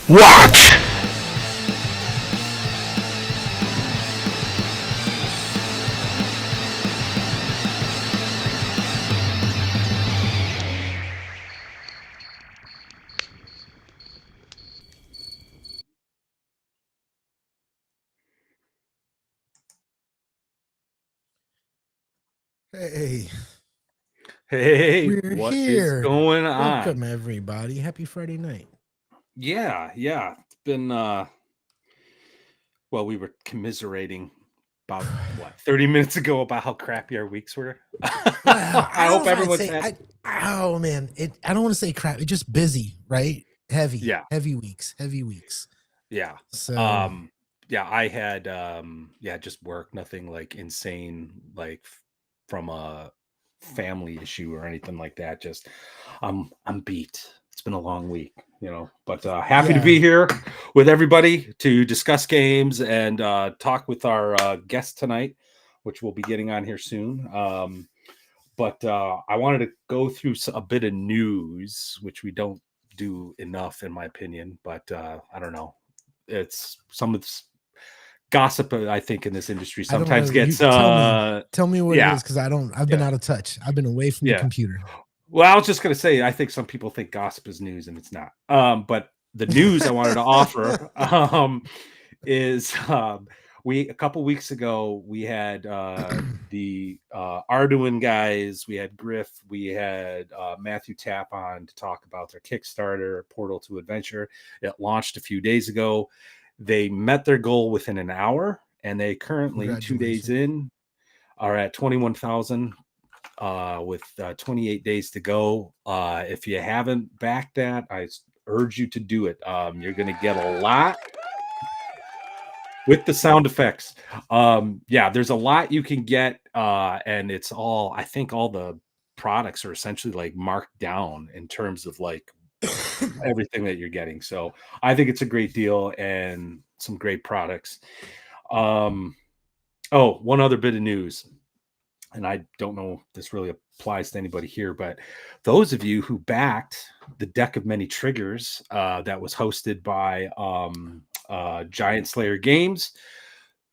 Watch! Hey, Hey, we're what is here. going on? Welcome, everybody. Happy Friday night. Yeah. It's been we were commiserating about 30 minutes ago about how crappy our weeks were. Well, I I don't know hope if I'd everyone's say had. oh man, I don't want to say crap. It's just busy, right? Heavy, Yeah, heavy weeks, heavy weeks. yeah. So I had just work, nothing like insane, like from a family issue or anything like that. Just I'm beat. It's been a long week, but happy to yeah, be here with everybody to discuss games and talk with our guest tonight, which we'll be getting on here soon. But I wanted to go through a bit of news, which we don't do enough, in my opinion. But I don't know. It's some of this gossip, I think, in this industry I don't know. sometimes You gets tell me what it yeah, is because I don't. I've been yeah, out of touch. I've been away from the yeah. computer. Well, I was just going to say, I think some people think gossip is news, and it's not. But the news I wanted to offer is we a couple weeks ago we had the Arduin guys, we had Griff, we had Matthew Tapp on to talk about their Kickstarter Portal to Adventure. It launched a few days ago. They met their goal within an hour, and they currently 2 days Congratulations. in are at 21,000 with 28 days to go. If you haven't backed that, I urge you to do it. You're going to get a lot with the sound effects. There's a lot you can get, and it's all, I think all the products are essentially like marked down in terms of like everything that you're getting. So I think it's a great deal and some great products. One other bit of news, and I don't know if this really applies to anybody here, but those of you who backed the Deck of Many Triggers that was hosted by Giant Slayer Games,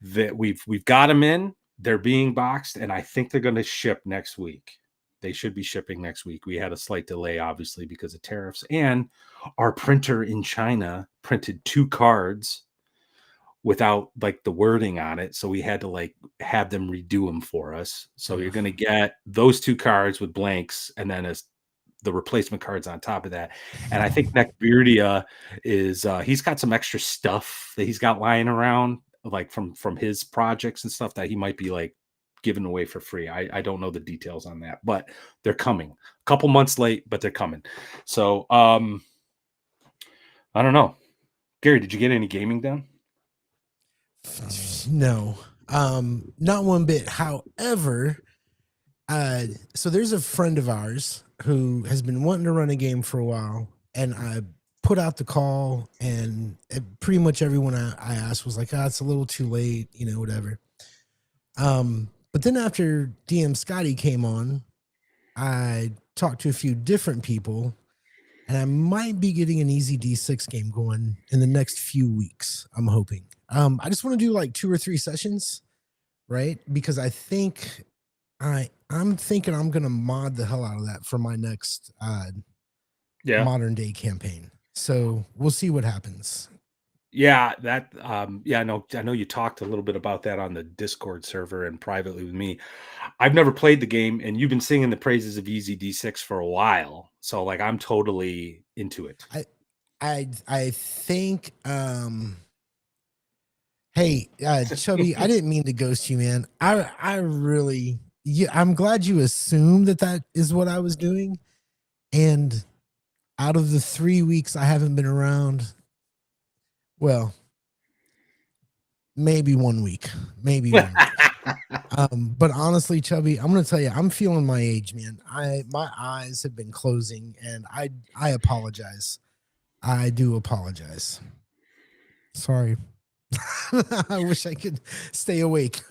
that we've got them in. They're being boxed, and I think they're going to ship next week. They should be shipping next week. We had a slight delay, obviously, because of tariffs, and our printer in China printed 2 cards without like the wording on it, so we had to like have them redo them for us. So you're going to get those 2 cards with blanks, and then as the replacement cards on top of that. And I think Neckbeardia is he's got some extra stuff that he's got lying around, like from his projects and stuff that he might be like giving away for free. I don't know the details on that, but they're coming. A couple months late, but they're coming. So I don't know. Gary, did you get any gaming done? No, not one bit. However, so there's a friend of ours who has been wanting to run a game for a while, and I put out the call, and pretty much everyone I asked was like, it's a little too late, whatever. But then after DM Scotty came on, I talked to a few different people, and I might be getting an easy D6 game going in the next few weeks. I'm hoping. I just want to do like 2 or 3 sessions, right? Because I think I'm thinking I'm gonna mod the hell out of that for my next modern day campaign. So we'll see what happens. Yeah, that I know you talked a little bit about that on the Discord server and privately with me. I've never played the game, and you've been singing the praises of Easy D6 for a while. So like I'm totally into it. I think hey, Chubby, I didn't mean to ghost you, man. I really I'm glad you assumed that is what I was doing. And out of the 3 weeks I haven't been around, well, maybe 1 week, maybe 1 week. But honestly, Chubby, I'm gonna tell you, I'm feeling my age, man. My eyes have been closing, and I apologize. I do apologize. Sorry. I wish I could stay awake.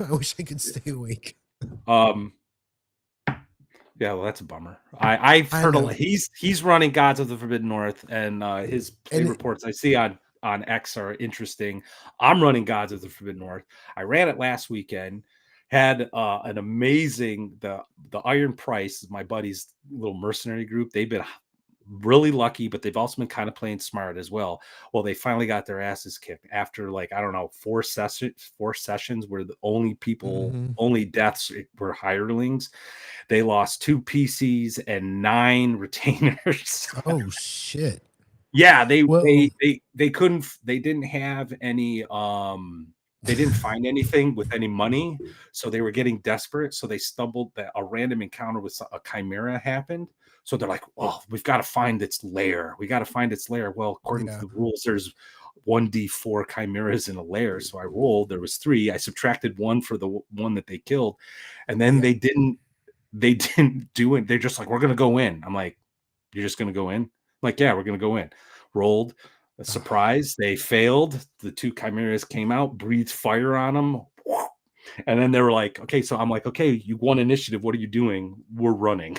Yeah, well, that's a bummer. I've heard a lot. He's running Gods of the Forbidden North, and his play reports I see on on X are interesting. I'm running Gods of the Forbidden North. I ran it last weekend. Had an amazing the Iron Price, my buddy's little mercenary group. They've been really lucky, but they've also been kind of playing smart as well. Well, they finally got their asses kicked after like I don't know 4 sessions where the only deaths were hirelings. They lost 2 PCs and 9 retainers. Oh shit. Yeah, Well, they couldn't, they didn't have any they didn't find anything with any money, so they were getting desperate. So they stumbled that a random encounter with a chimera happened. So they're like, "Oh, we've got to find its lair. We got to find its lair." Well, according to the rules, there's 1d4 chimeras in a lair. So I rolled. There was 3. I subtracted 1 for the one that they killed, and then they didn't do it. They're just like, "We're gonna go in." I'm like, "You're just gonna go in?" Like, yeah, we're gonna go in. Rolled a surprise. They failed. The 2 chimeras came out, breathed fire on them, and then they were like, "Okay." So I'm like, "Okay, you won initiative. What are you doing?" "We're running."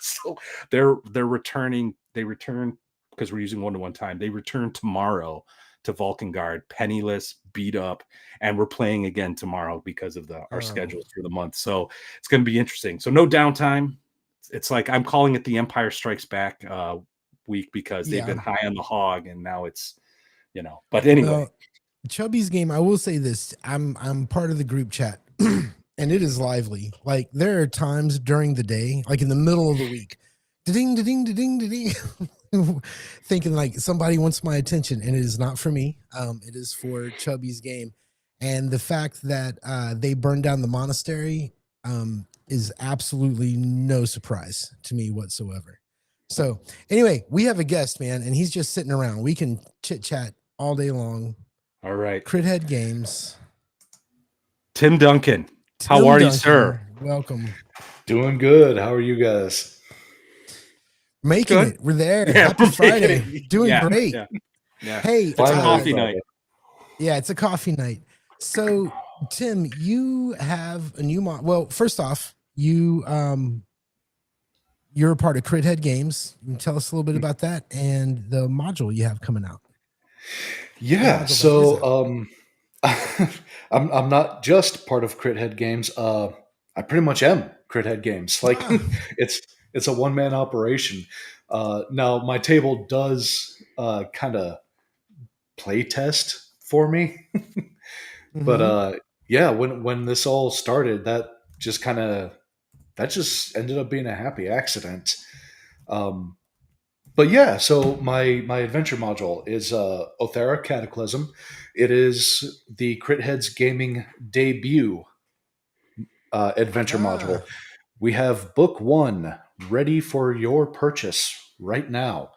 So they're returning. They return because we're using 1-to-1 time. They return tomorrow to Vulcangard, penniless, beat up, and we're playing again tomorrow because of our schedules for the month. So it's going to be interesting. So no downtime. It's like I'm calling it the Empire Strikes Back week because they've been high on the hog, and now it's, but anyway. Well, Chubby's game, I will say this. I'm part of the group chat and it is lively. Like there are times during the day, like in the middle of the week, ding ding ding ding thinking like somebody wants my attention, and it is not for me. It is for Chubby's game. And the fact that they burned down the monastery is absolutely no surprise to me whatsoever. So anyway, we have a guest, man, and he's just sitting around. We can chit chat all day long. All right. CritHead Games. Tim Duncan. How are you, sir? Welcome. Doing good. How are you guys? Making it. We're there. Yeah, Happy Friday. Doing great. Yeah. Hey, it's a coffee night. Yeah, it's a coffee night. So, Tim, you have a new mod. Well, first off, you're a part of CritHead Games. You can tell us a little bit about that and the module you have coming out. Yeah, so I'm not just part of CritHead Games. I pretty much am CritHead Games. Like it's a one-man operation. Now my table does kind of play test for me, but yeah, when this all started, that just ended up being a happy accident. But yeah, so my adventure module is Aeothera Cataclysm. It is the CritHeadsGaming debut adventure module. We have book 1 ready for your purchase right now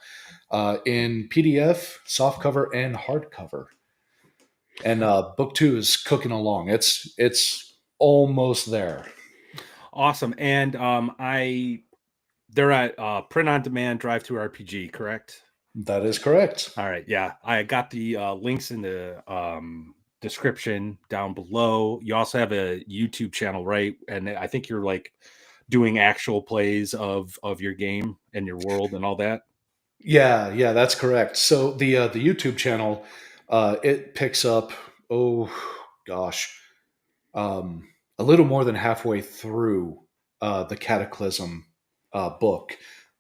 in PDF, softcover, and hardcover. And book 2 is cooking along. It's almost there. Awesome. And they're at print on demand, drive through RPG, correct? That is correct. All right. Yeah. I got the links in the description down below. You also have a YouTube channel, right? And I think you're like doing actual plays of your game and your world and all that. Yeah, that's correct. So the YouTube channel, it picks up, a little more than halfway through the Cataclysm book.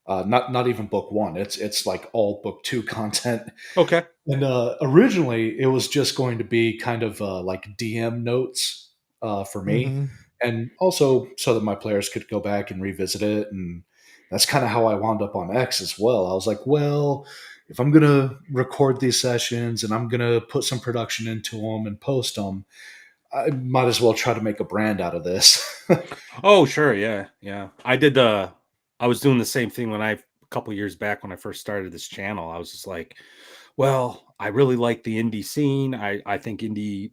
Not even book 1. It's like all book 2 content. Okay. And originally it was just going to be kind of like DM notes for me, and also so that my players could go back and revisit it. And that's kind of how I wound up on X as well. I was like, well, if I'm going to record these sessions and I'm going to put some production into them and post them, I might as well try to make a brand out of this. Oh, sure. Yeah. I was doing the same thing a couple years back when I first started this channel. I was just like, well, I really like the indie scene. I think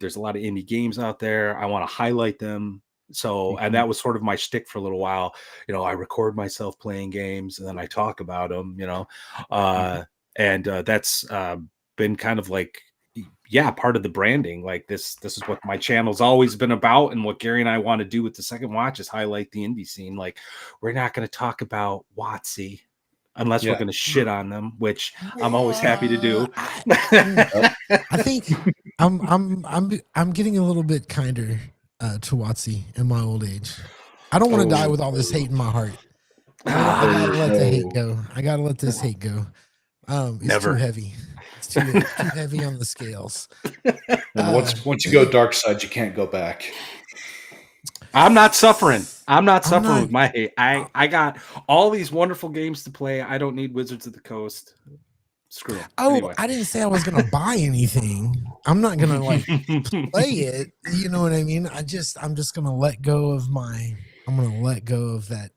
there's a lot of indie games out there. I want to highlight them. So, and that was sort of my shtick for a little while. I record myself playing games and then I talk about them, and that's been kind of like, part of the branding. Like this is what my channel's always been about, and what Gary and I want to do with the second watch is highlight the indie scene. Like, we're not going to talk about WotC unless we're Yeah. going to shit on them, which I'm always happy to do. I think I'm getting a little bit kinder to Watsy in my old age. I don't want to die with all this hate in my heart. I gotta let the hate go. I gotta let this hate go. It's Never. too heavy. It's too heavy on the scales. And once you go dark side, you can't go back. I'm not suffering. I'm not I'm suffering not- with my hate. I got all these wonderful games to play. I don't need Wizards of the Coast. Screw them. Oh, Anyway. I didn't say I was gonna buy anything. I'm not gonna like play it. You know what I mean? I'm just gonna let go of I'm gonna let go of that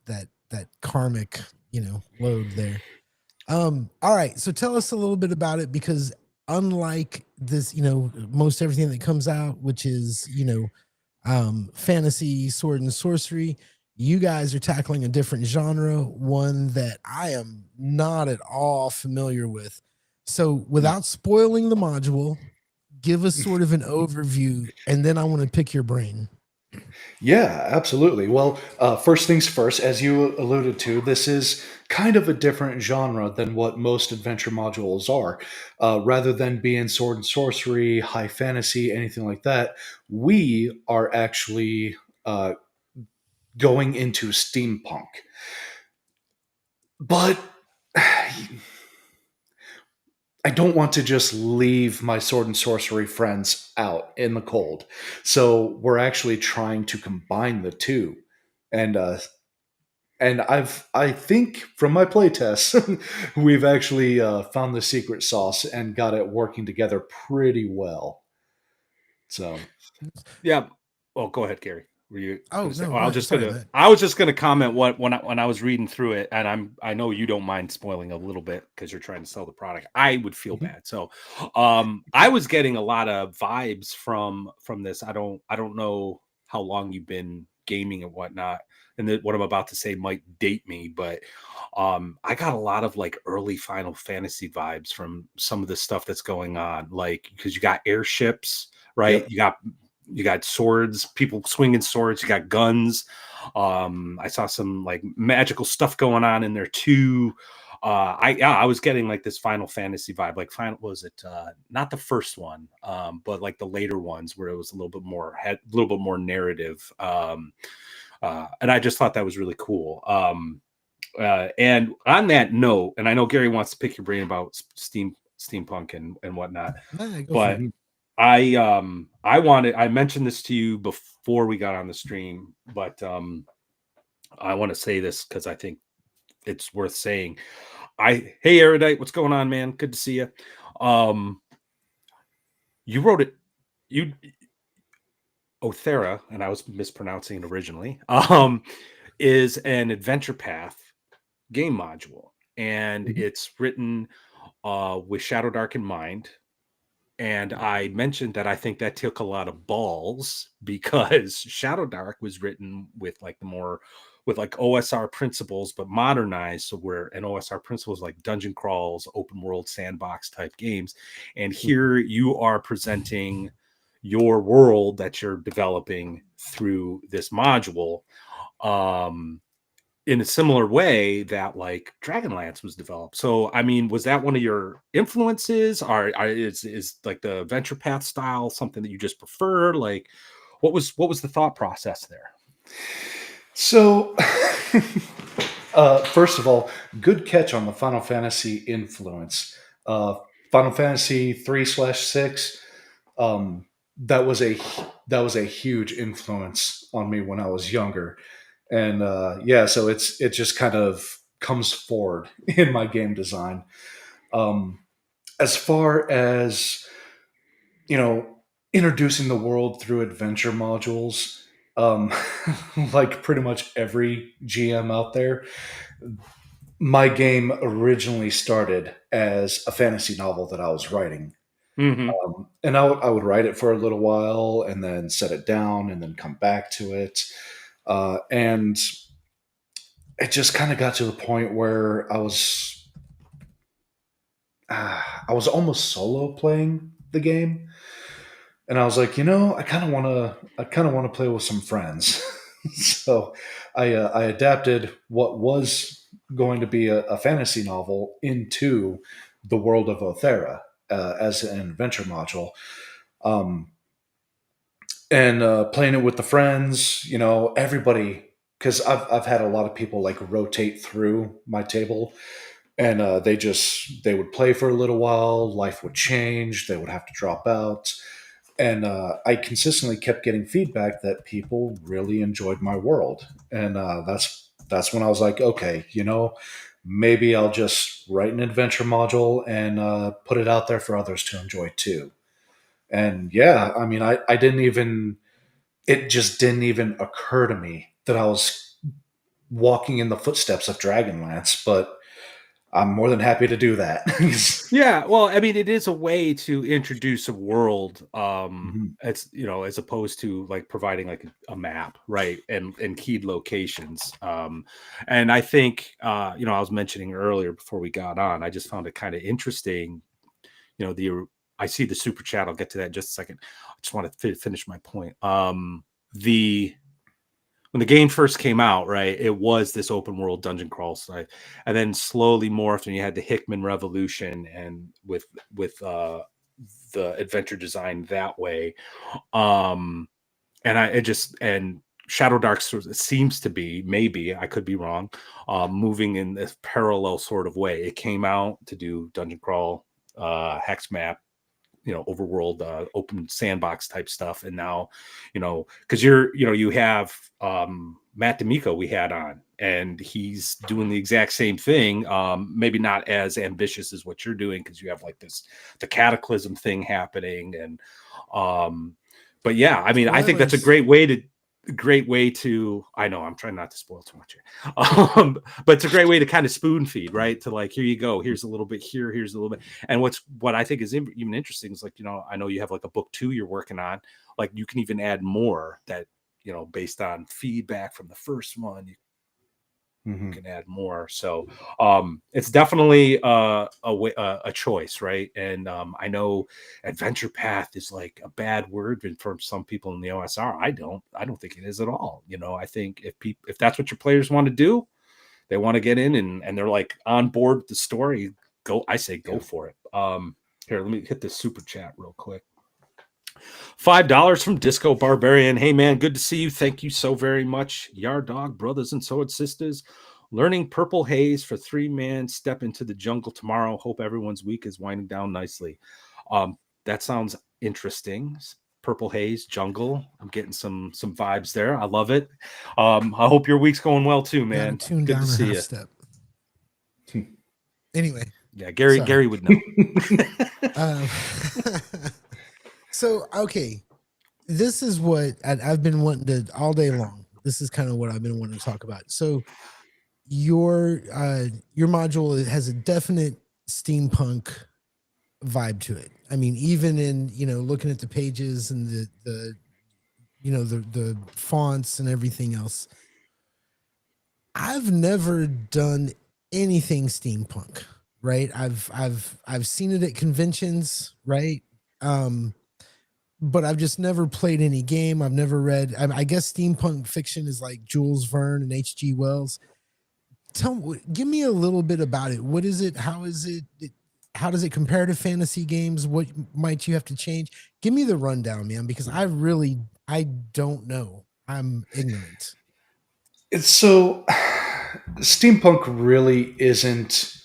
karmic, load there. All right. So tell us a little bit about it, because unlike this, most everything that comes out, which is, fantasy, sword and sorcery, you guys are tackling a different genre, one that I am not at all familiar with. So without spoiling the module, give us sort of an overview, and then I want to pick your brain. Yeah, absolutely. Well, first things first, as you alluded to, this is kind of a different genre than what most adventure modules are. Rather than being sword and sorcery, high fantasy, anything like that, we are actually going into steampunk. But I don't want to just leave my sword and sorcery friends out in the cold. So we're actually trying to combine the two. And I think from my playtests, we've actually found the secret sauce and got it working together pretty well. So Yeah. Oh, go ahead, Gary. Were you? Oh, Gonna say, no, oh, sorry, Matt. I was just gonna comment when I was reading through it, and I know you don't mind spoiling a little bit because you're trying to sell the product. I would feel bad. So, I was getting a lot of vibes from this. I don't know how long you've been gaming and whatnot, and what I'm about to say might date me, but I got a lot of like early Final Fantasy vibes from some of the stuff that's going on, like because you got airships, right? Yep. You got swords, people swinging swords, you got guns. I saw some like magical stuff going on in there too. I was getting like this Final Fantasy vibe, like final was it not the first one, but like the later ones where it was a little bit more narrative. And I just thought that was really cool. And on that note, and I know Gary wants to pick your brain about steampunk and whatnot, but I mentioned this to you before we got on the stream, but I want to say this because I think it's worth saying. Hey Erudite, what's going on, man? Good to see you. You wrote it, Aeothera, and I was mispronouncing it originally, is an adventure path game module, and it's written with Shadow Dark in mind. And I mentioned that I think that took a lot of balls because Shadow Dark was written with like OSR principles, but modernized. So where an OSR principles like dungeon crawls, open world sandbox type games. And here you are presenting your world that you're developing through this module. In a similar way that like Dragonlance was developed. So, I mean, was that one of your influences? Is like the Venture Path style something that you just prefer? Like, what was the thought process there? So, first of all, good catch on the Final Fantasy influence. Final Fantasy 3/6. That was a huge influence on me when I was younger. And so it just kind of comes forward in my game design. As far as introducing the world through adventure modules, like pretty much every GM out there, my game originally started as a fantasy novel that I was writing. And I would write it for a little while and then set it down and then come back to it. And it just kind of got to the point where I was almost solo playing the game, and I was like, I kind of want to play with some friends. So I adapted what was going to be a fantasy novel into the world of Aeothera as an adventure module. Um, and playing it with the friends, everybody, because I've had a lot of people like rotate through my table, and they would play for a little while, life would change, they would have to drop out, and I consistently kept getting feedback that people really enjoyed my world, and that's when I was like, okay, maybe I'll just write an adventure module and put it out there for others to enjoy too. And yeah, I mean, I didn't even, it just didn't even occur to me that I was walking in the footsteps of Dragonlance, but I'm more than happy to do that. Yeah, well, I mean, it is a way to introduce a world. Mhm. It's as opposed to like providing like a map, right, and keyed locations. And I think I was mentioning earlier before we got on, I just found it kind of interesting. I see the super chat. I'll get to that in just a second. I just want to finish my point. The When the game first came out, right, it was this open world dungeon crawl site, and then slowly morphed, and you had the Hickman Revolution, and with the adventure design that way. Um, and Shadow Dark it seems to be, maybe I could be wrong, moving in this parallel sort of way. It came out to do dungeon crawl, hex map, overworld, open sandbox type stuff. And now, because you have Matt D'Amico we had on, and he's doing the exact same thing. Maybe not as ambitious as what you're doing, because you have like the cataclysm thing happening. And but yeah, I mean, I think that's a great way to, I know I'm trying not to spoil too much here. But it's a great way to kind of spoon feed, right? To like, here you go, here's a little bit here, here's a little bit. And what I think is even interesting is like, I know you have like a book 2 you're working on, like you can even add more that, based on feedback from the first one, you can add more. So it's definitely a choice, right? And I know adventure path is like a bad word for some people in the OSR. I don't think it is at all. I think if that's what your players want to do, they want to get in and they're like on board with the story, go for it. Here, let me hit this super chat real quick. $5 from Disco Barbarian. Hey man, good to see you. Thank you so very much. Yard Dog brothers and sword sisters. Learning Purple Haze for 3-man. Step into the jungle tomorrow. Hope everyone's week is winding down nicely. That sounds interesting. Purple Haze, jungle. I'm getting some vibes there. I love it. I hope your week's going well too, man. Tune Good down to see you. Step. Anyway. Yeah, Gary would know. So, okay. This is what I've been wanting to all day long. This is kind of what I've been wanting to talk about. So your module has a definite steampunk vibe to it. I mean, even in, looking at the pages and the fonts and everything else. I've never done anything steampunk, right? I've seen it at conventions, right? But I've just never played any game. I've never read. I guess steampunk fiction is like Jules Verne and H.G. Wells. Give me a little bit about it. What is it? How is it? How does it compare to fantasy games? What might you have to change? Give me the rundown, man, because I don't know. I'm ignorant. It's so steampunk really isn't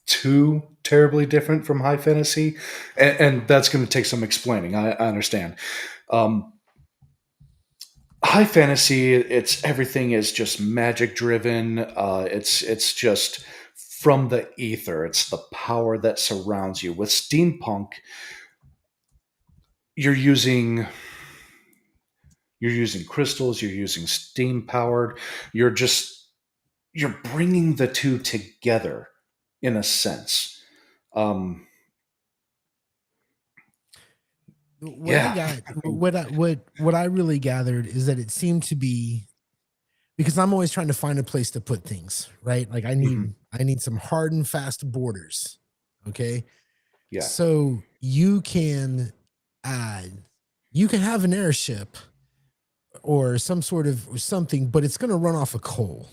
too terribly different from high fantasy, and that's going to take some explaining. I understand. High fantasy, it's everything is just magic driven. It's just from the ether. It's the power that surrounds you. With steampunk, you're using crystals. You're using steam powered. You're bringing the two together in a sense. What I really gathered is that it seemed to be, because I'm always trying to find a place to put things, right? Like I need some hard and fast borders. Okay. Yeah. So you can have an airship or some sort of something, but it's going to run off of coal.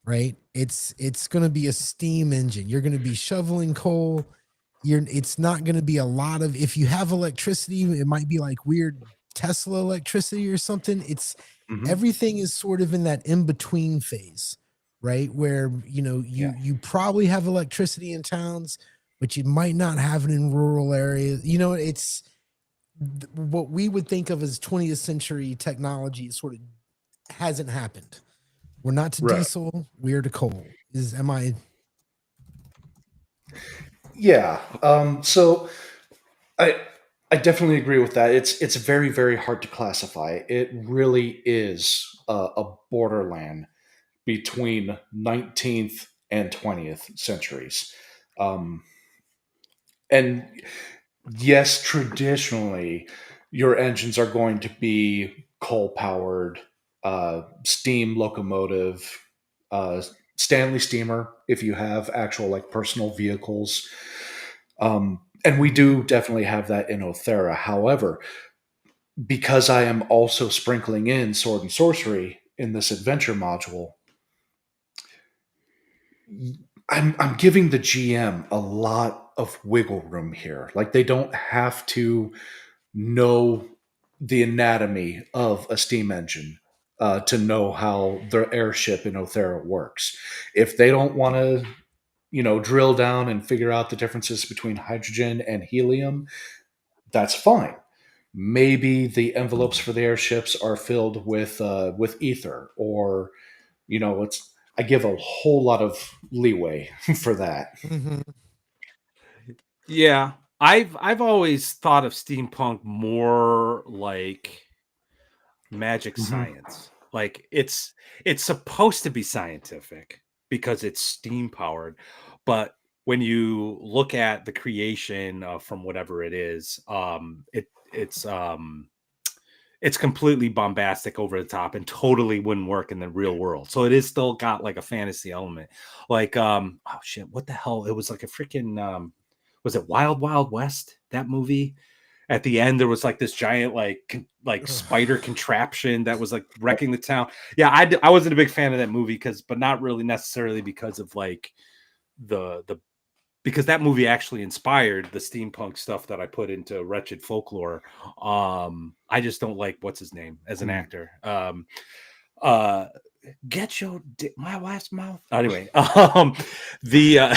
right? It's going to be a steam engine. You're going to be shoveling coal. It's not going to be a lot of, if you have electricity, it might be like weird Tesla electricity or something. It's Mhm. everything is sort of in that in between phase, right? Where, Yeah. you probably have electricity in towns, but you might not have it in rural areas. It's what we would think of as 20th century technology sort of hasn't happened. We're not to Right. diesel, we're to coal. Am I? Yeah. So I I definitely agree with that. It's very very hard to classify. It really is a borderland between 19th and 20th centuries. Um, and yes, traditionally, your engines are going to be coal powered, steam locomotive, uh, Stanley steamer, if you have actual like personal vehicles. And we do definitely have that in Aeothera. However, because I am also sprinkling in sword and sorcery in this adventure module, I'm giving the GM a lot of wiggle room here. Like they don't have to know the anatomy of a steam engine to know how the airship in Aeothera works. If they don't want to, drill down and figure out the differences between hydrogen and helium, that's fine. Maybe the envelopes for the airships are filled with ether, or it's. I give a whole lot of leeway for that. Mhm. Yeah, I've always thought of steampunk more like magic Hmm. science. Like it's supposed to be scientific because it's steam powered, but when you look at the creation from whatever it is, it's completely bombastic, over the top, and totally wouldn't work in the real world. So it is still got like a fantasy element. Like oh shit, what the hell? It was like a freaking was it Wild Wild West, that movie? At the end there was like this giant like spider contraption that was like wrecking the town. Yeah, I wasn't a big fan of that movie, but not really necessarily because of like the because that movie actually inspired the steampunk stuff that I put into Wretched Folklore. I just don't like what's his name as an Mm. actor. Uh, get my wife's mouth. Anyway, the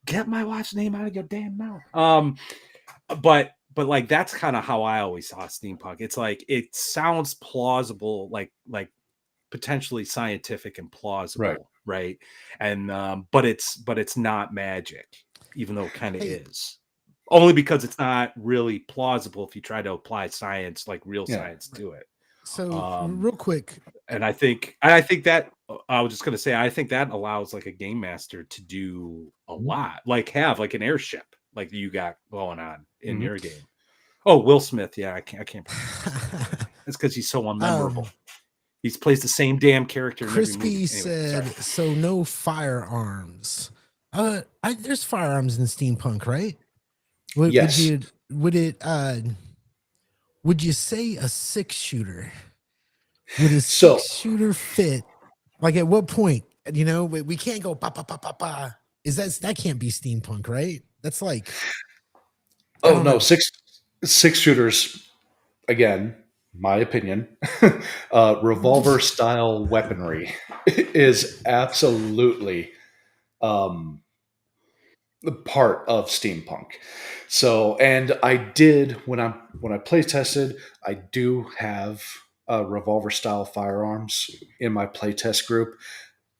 get my wife's name out of your damn mouth. But like that's kind of how I always saw steampunk. It's like it sounds plausible, like potentially scientific and Right. plausible, right? And but it's not magic, even though it kind of Hey, is. Only because it's not really plausible if you try to apply science, like real Yeah. science, right. to it. So Um, real quick, and I think that I was just gonna say, I think that allows like a game master to do a lot, like have like an airship like you got going on in Hmm. your game. Oh, Will Smith, yeah, I can't pronounce his damn name. It's because he's so unmemorable. um, He's plays the same damn character in every movie. Crispy Anyway, sorry. said, so no firearms. There's firearms in steampunk, right? Would would Yes. you would it would you say a 6 shooter? Would a So, 6 shooter fit? Like at what point? We can't go pa pa pa pa pa. That can't be steampunk, right? That's like, I oh don't no, know. six shooters again. My opinion, revolver style weaponry is absolutely um, part of steampunk. So, and I did when I play tested, I do have revolver style firearms in my playtest group,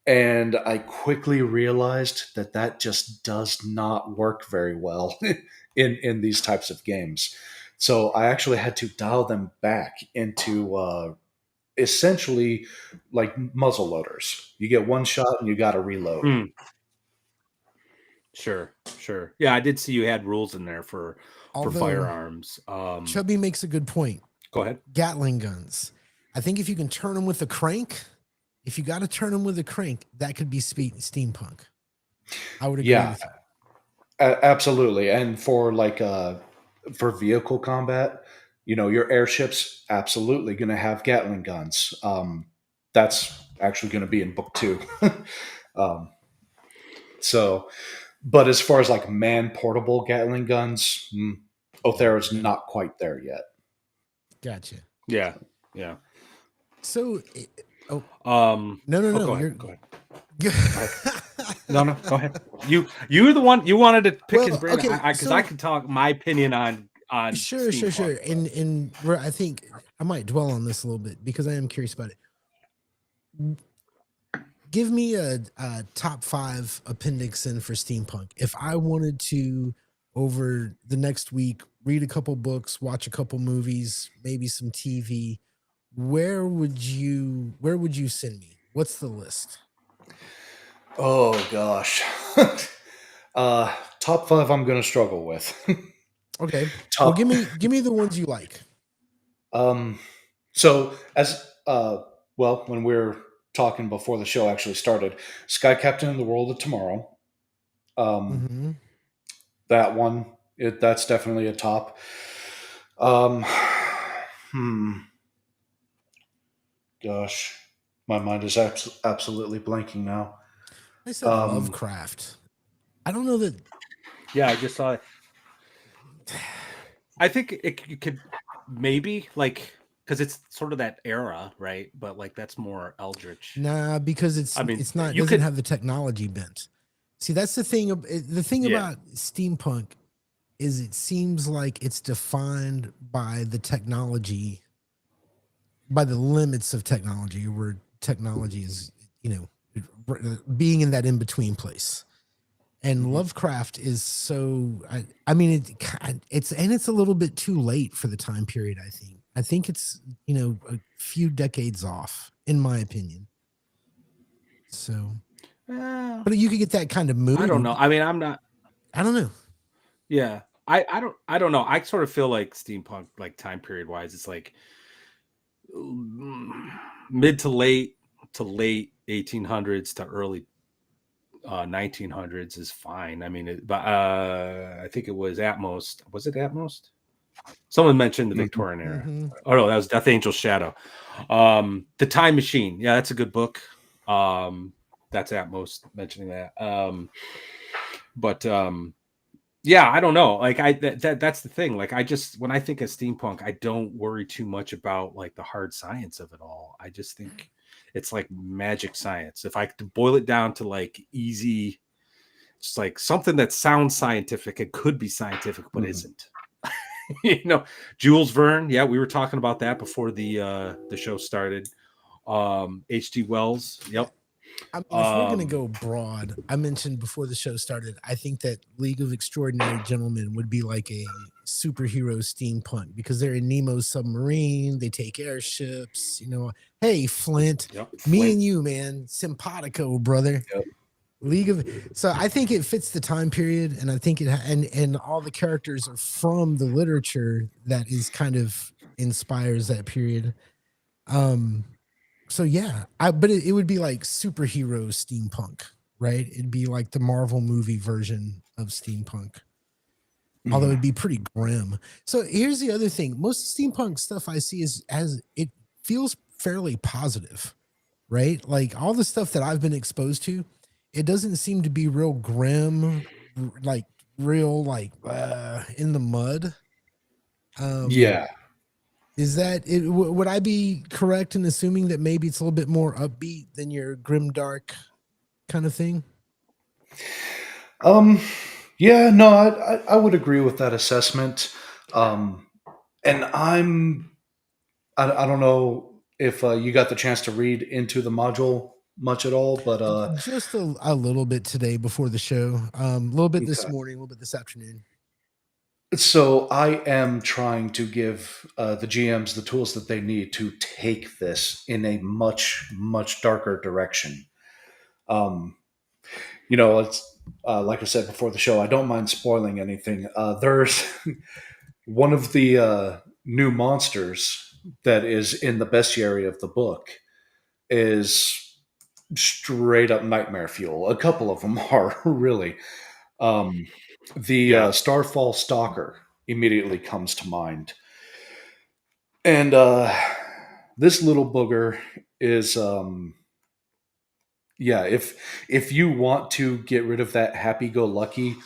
and I quickly realized that that just does not work very well in these types of games. So I actually had to dial them back into essentially like muzzle loaders. You get one shot and you got to reload. Hmm. Sure. Yeah, I did see you had rules in there for Although firearms. Chubby makes a good point. Go ahead. Gatling guns. I think if you can turn them with a crank, if you got to turn them with a crank, that could be steampunk. I would agree Yeah, with you. absolutely. And for vehicle combat, your airships absolutely going to have Gatling guns. that's actually going to be in book 2. um, so, but as far as like man portable Gatling guns, Aeothera's not quite there yet. Gotcha. Yeah. Yeah. So, No. no. Go ahead. Go ahead. No, go ahead. You were the one you wanted to pick his brain, okay, because I can talk my opinion on sure. Steampunk. And I think I might dwell on this a little bit because I am curious about it. Give me a top 5 appendix in for Steampunk. If I wanted to, over the next week, read a couple books, watch a couple movies, maybe some TV, where would you send me? What's the list? Oh gosh. Top 5 I'm going to struggle with. Okay. Well, give me the ones you like. So as when we were talking before the show actually started, Sky Captain in the World of Tomorrow. That one, that's definitely a top. Gosh, my mind is absolutely blanking now. I said Lovecraft. I don't know that. Yeah, I just saw it. I think it could maybe, like, because it's sort of that era, right? But like that's more Eldritch. Nah, because it's not. It doesn't have the technology bent. See, that's the thing. The thing about Steampunk is it seems like it's defined by the technology, by the limits of technology, where technology is, being in that in between place. And Lovecraft is so. It's a little bit too late for the time period. I think it's a few decades off, in my opinion. So, but you could get that kind of mood. I don't know. I mean, I don't know. Yeah, I don't know. I sort of feel like Steampunk, like time period wise, it's like mid to late 1800s to early 1900s is fine. I mean, but I think it was at most. Was it at most? Someone mentioned the Victorian era. Oh no, that was Death Angel's Shadow. The Time Machine. Yeah, that's a good book. That's at most mentioning that. Yeah, I don't know. Like that's the thing. Like when I think of Steampunk, I don't worry too much about like the hard science of it all. I just think it's like magic science. If I could boil it down to like easy, just like something that sounds scientific, it could be scientific, but isn't. Jules Verne. Yeah, we were talking about that before the show started. H.G. Wells. Yep. I mean, if we're going to go broad, I mentioned before the show started, I think that League of Extraordinary Gentlemen would be like a superhero Steampunk because they're in Nemo's submarine. They take airships. Hey, Flint, me and you, man, simpatico, brother. Yep. So I think it fits the time period, and I think and all the characters are from the literature that is kind of inspires that period. So yeah, but it would be like superhero Steampunk, right? It'd be like the Marvel movie version of Steampunk. Although it'd be pretty grim. So here's the other thing. Most Steampunk stuff I see as it feels fairly positive, right? Like all the stuff that I've been exposed to, it doesn't seem to be real grim, like real like in the mud. Yeah. Is that it? Would I be correct in assuming that maybe it's a little bit more upbeat than your grim dark kind of thing? Yeah, no, I would agree with that assessment. And I don't know if you got the chance to read into the module much at all, but just a little bit today before the show, a little bit this morning, a little bit this afternoon. So I am trying to give the GMs the tools that they need to take this in a much, much darker direction. It's like I said before the show, I don't mind spoiling anything. There's one of the new monsters that is in the bestiary of the book is straight up nightmare fuel. A couple of them are really. Starfall Stalker immediately comes to mind. And this little booger is yeah, if you want to get rid of that happy-go-lucky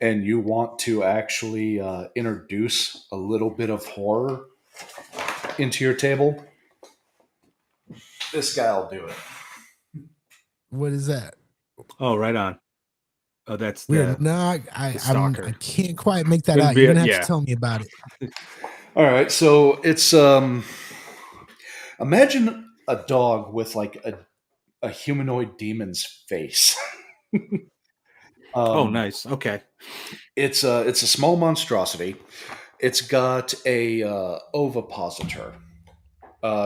and you want to actually introduce a little bit of horror into your table, this guy'll do it. What is that? Oh, right on. Oh, that's We are the not. stalker. I can't quite make that Couldn't out. be You're a- gonna have yeah. to tell me about it. All right, so it's imagine a dog with like a humanoid demon's face. Oh, nice. Okay. It's a small monstrosity. It's got a ovipositor,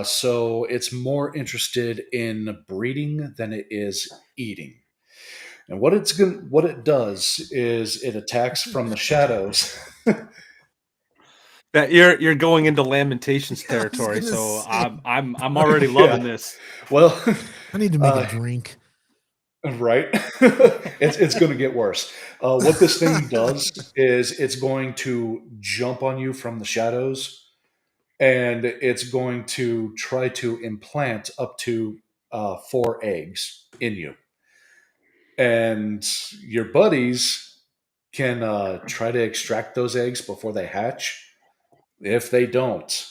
so it's more interested in breeding than it is eating. And what it does is it attacks from the shadows. That you're going into Lamentations I was territory, gonna so say, I'm already loving this. Well, I need to make a drink. right? It's going to get worse. What this thing does is it's going to jump on you from the shadows, and it's going to try to implant up to 4 eggs in you. And your buddies can try to extract those eggs before they hatch. If they don't,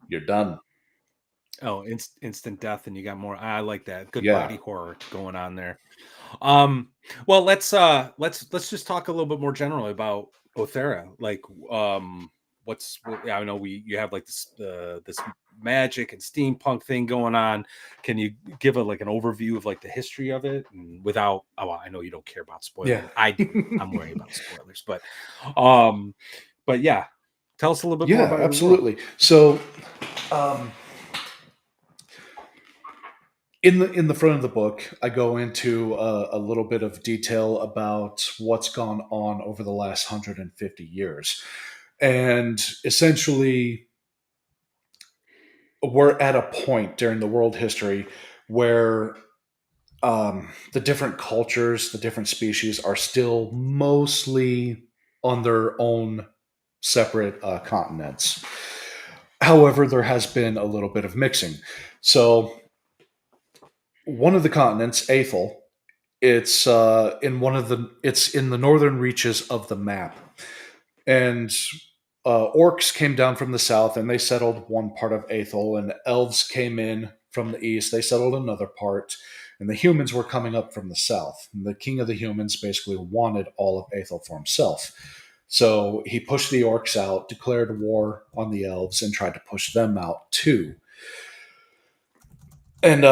you're done. Oh, instant death, and you got more. I like that. Good Yeah. body horror going on there. Well, let's just talk a little bit more generally about Aeothera. Like, I know you have like this magic and steampunk thing going on. Can you give like an overview of like the history of it, and without? Oh, I know you don't care about spoilers. Yeah. I do. I'm worried about spoilers, um, but yeah, tell us a little bit more Yeah, about your world. absolutely. So, in the front of the book, I go into a little bit of detail about what's gone on over the last 150 years, and essentially, we're at a point during the world history where the different cultures, the different species, are still mostly on their own separate continents. However, there has been a little bit of mixing. So, one of the continents, Aethel, it's in the northern reaches of the map, and orcs came down from the south and they settled one part of Aethel, and elves came in from the east. They settled another part, and the humans were coming up from the south. And the king of the humans basically wanted all of Aethel for himself. So he pushed the orcs out, declared war on the elves, and tried to push them out too. And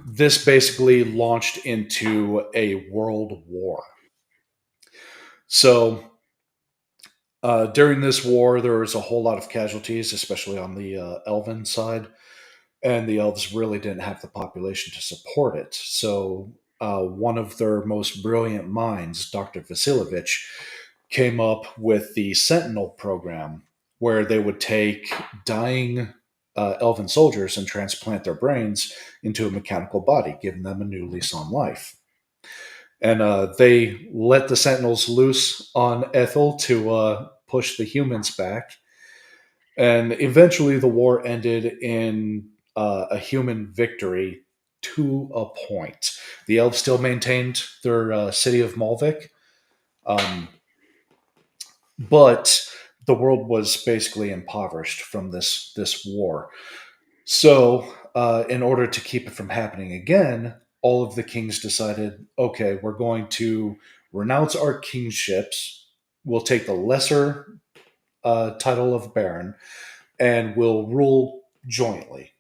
this basically launched into a world war. So during this war, there was a whole lot of casualties, especially on the elven side, and the elves really didn't have the population to support it. So one of their most brilliant minds, Dr. Vasilovich, came up with the Sentinel program, where they would take dying elven soldiers and transplant their brains into a mechanical body, giving them a new lease on life. And they let the Sentinels loose on Ethel to push the humans back. And eventually, the war ended in a human victory to a point. The elves still maintained their city of Malvik, but the world was basically impoverished from this war. So, in order to keep it from happening again, all of the kings decided, okay, we're going to renounce our kingships. We'll take the lesser title of baron, and we'll rule jointly.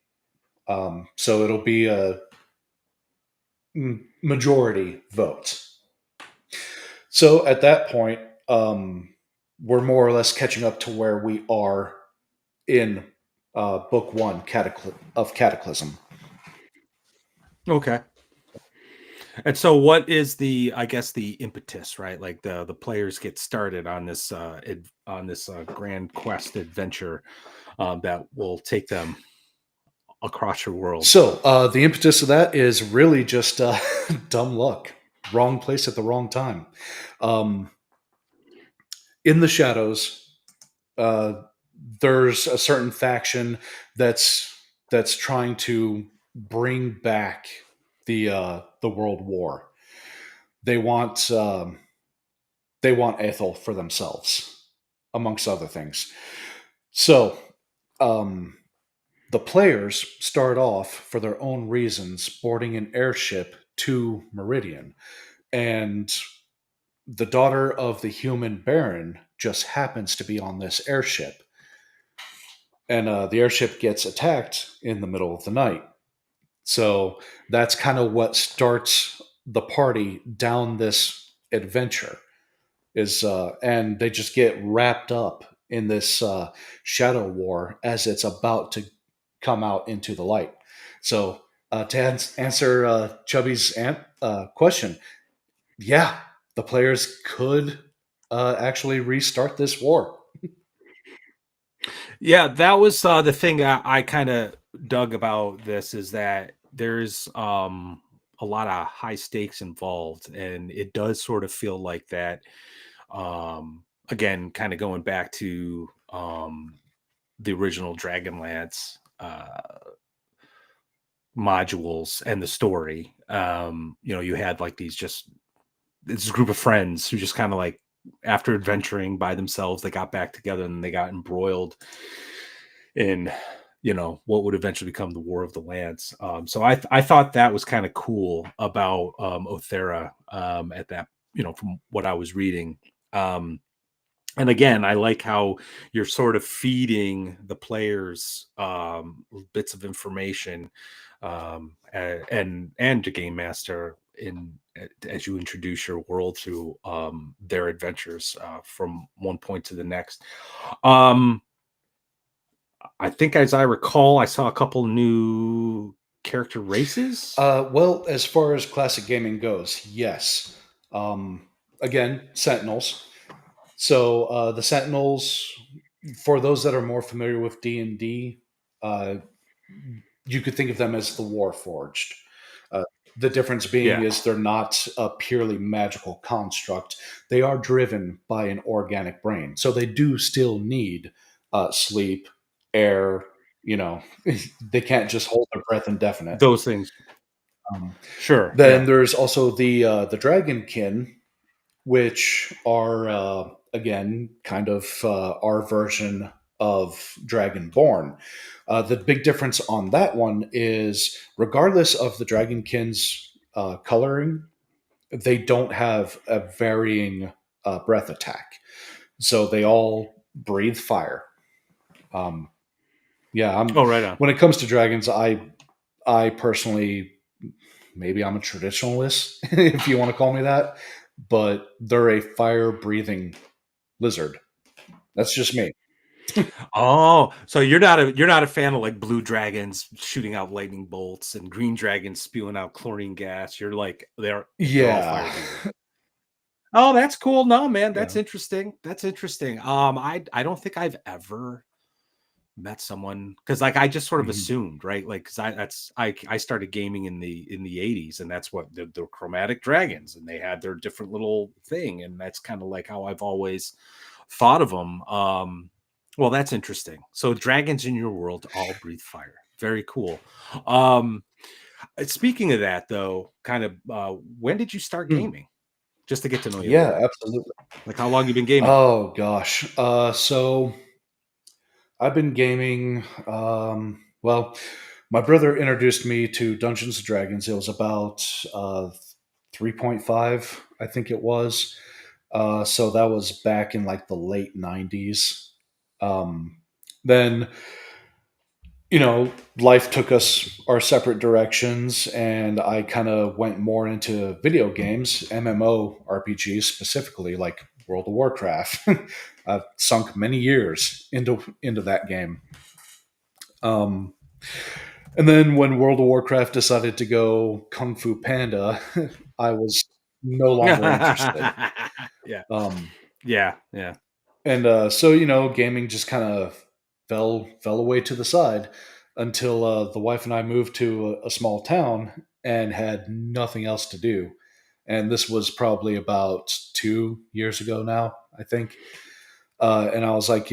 So it'll be a majority vote. So at that point, we're more or less catching up to where we are in book one of Cataclysm. Okay. And so what is I guess the impetus, right? Like the players get started on this grand quest adventure that will take them across your world. So the impetus of that is really just dumb luck. Wrong place at the wrong time. In the shadows, there's a certain faction that's that's trying to bring back the World War. They want Aethel for themselves, amongst other things. So um, the players start off for their own reasons boarding an airship to Meridian, and the daughter of the human baron just happens to be on this airship, and the airship gets attacked in the middle of the night. So that's kind of what starts the party down this adventure. And they just get wrapped up in this shadow war as it's about to come out into the light. So to answer Chubby's question, yeah, the players could actually restart this war. Yeah, that was the thing I kind of dug about this, is that there's a lot of high stakes involved, and it does sort of feel like that. Again, kind of going back to the original Dragonlance modules and the story. You had like this group of friends who just kind of like, after adventuring by themselves, they got back together and they got embroiled in what would eventually become the War of the Lance. So I thought that was kind of cool about Aeothera at that, from what I was reading. And again, I like how you're sort of feeding the players bits of information, and the game master as you introduce your world through their adventures from one point to the next. I think, as I recall, I saw a couple new character races. Well, as far as classic gaming goes, yes. Again, Sentinels. So the Sentinels, for those that are more familiar with D&D, you could think of them as the Warforged. The difference being is they're not a purely magical construct. They are driven by an organic brain. So they do still need sleep, air, they can't just hold their breath indefinite. Those things. Sure. Then there's also the Dragonkin, which are again kind of our version of Dragonborn. The big difference on that one is, regardless of the Dragonkin's coloring, they don't have a varying breath attack, so they all breathe fire. Right on. When it comes to dragons, I personally, maybe I'm a traditionalist, if you want to call me that, but they're a fire-breathing lizard. That's just me. Oh, so you're not a fan of like blue dragons shooting out lightning bolts and green dragons spewing out chlorine gas. You're like, they're all fire. Oh, that's cool. No, man, that's interesting. That's interesting. I don't think I've ever met someone, because like I just sort of assumed, right? Like, because I started gaming in the 80s, and that's what the chromatic dragons, and they had their different little thing, and that's kind of like how I've always thought of them. Well, that's interesting. So dragons in your world all breathe fire. Very cool. Speaking of that, though, kind of, when did you start gaming? Just to get to know you. Yeah, absolutely. Like, how long you been gaming? Oh gosh. So I've been gaming. Well, my brother introduced me to Dungeons and Dragons. It was about 3.5, I think it was. So that was back in like the late 90s. Then, life took us our separate directions, and I kind of went more into video games, MMO RPGs specifically, like World of Warcraft. I've sunk many years into that game. And then when World of Warcraft decided to go Kung Fu Panda, I was no longer interested. Yeah. And so gaming just kind of fell away to the side until the wife and I moved to a small town and had nothing else to do. And this was probably about 2 years ago now, I think. And I was like,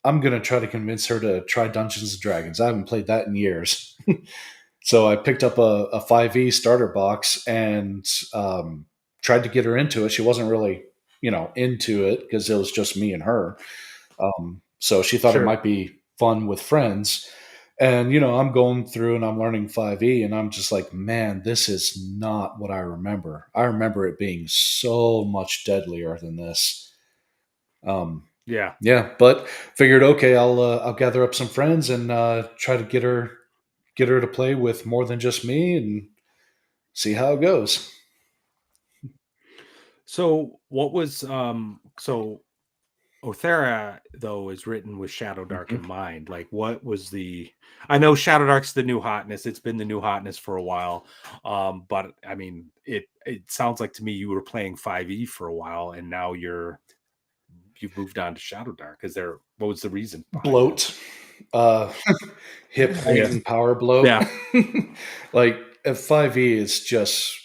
I'm going to try to convince her to try Dungeons and Dragons. I haven't played that in years. So I picked up a 5e starter box and tried to get her into it. She wasn't really, into it because it was just me and her. So she thought it might be fun with friends. And, I'm going through and I'm learning 5e and I'm just like, man, this is not what I remember. I remember it being so much deadlier than this. Yeah, but figured, okay, I'll gather up some friends and try to get her to play with more than just me and see how it goes. So what was so Aeothera though is written with Shadow Dark in mind. Like, what was I know Shadow Dark's the new hotness. It's been the new hotness for a while. But I mean, it sounds like to me you were playing 5e for a while and now you've moved on to Shadow Dark. What was the reason? Bloat. Hip height and power bloat. Yeah. Like at 5e is just,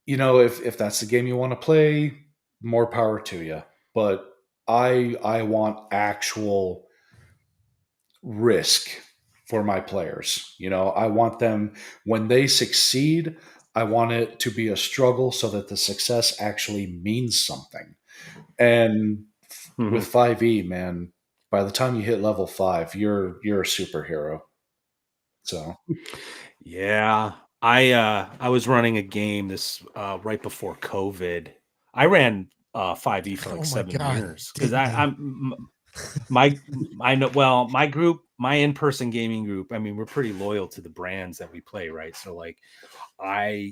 if that's the game you want to play, more power to you. But I want actual risk for my players. I want them, when they succeed, I want it to be a struggle so that the success actually means something. And with 5e, man, by the time you hit level 5, you're a superhero. So yeah, I was running a game this right before COVID. I ran 5e for like 7 years because I know, well, my group, my in-person gaming group, I mean, we're pretty loyal to the brands that we play, right? So like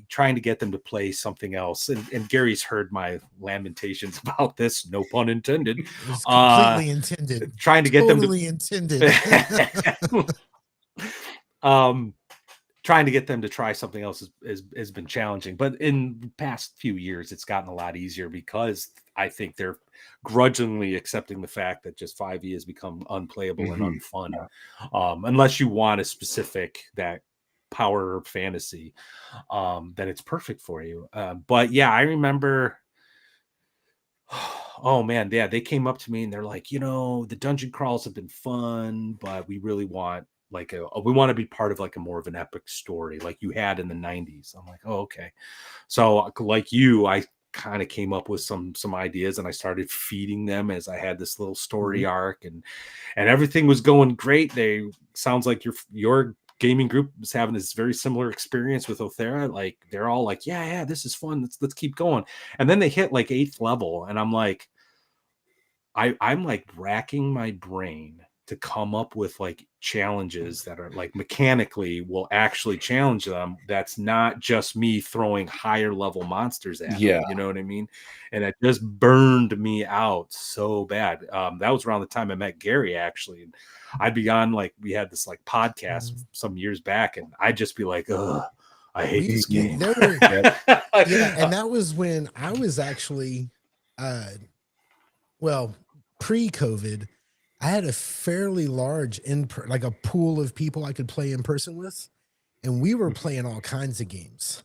trying to get them to play something else, and Gary's heard my lamentations about this, no pun intended. It was completely intended. Trying to get totally intended. Trying to get them to try something else has been challenging, but in the past few years it's gotten a lot easier because I think they're grudgingly accepting the fact that just 5e has become unplayable and unfun. Unless you want a specific that power fantasy, then it's perfect for you. But yeah, I remember, oh man, yeah, they came up to me and they're like, the dungeon crawls have been fun, but we really want we want to be part of like a more of an epic story like you had in the 90s. I'm like, oh, okay. So like you, I kind of came up with some ideas and I started feeding them as I had this little story arc, and everything was going great. Sounds like your gaming group is having this very similar experience with Aeothera. Like they're all like, yeah, this is fun. Let's keep going. And then they hit like 8th level and I'm like, I'm like racking my brain to come up with like challenges that are like mechanically will actually challenge them. That's not just me throwing higher level monsters at them, you know what I mean? And it just burned me out so bad. That was around the time I met Gary, actually. And I'd be on, like, we had this like podcast some years back, and I'd just be like, ugh, I hate this game. Yeah, and that was when I was actually, pre-COVID, I had a fairly large like a pool of people I could play in person with, and we were playing all kinds of games.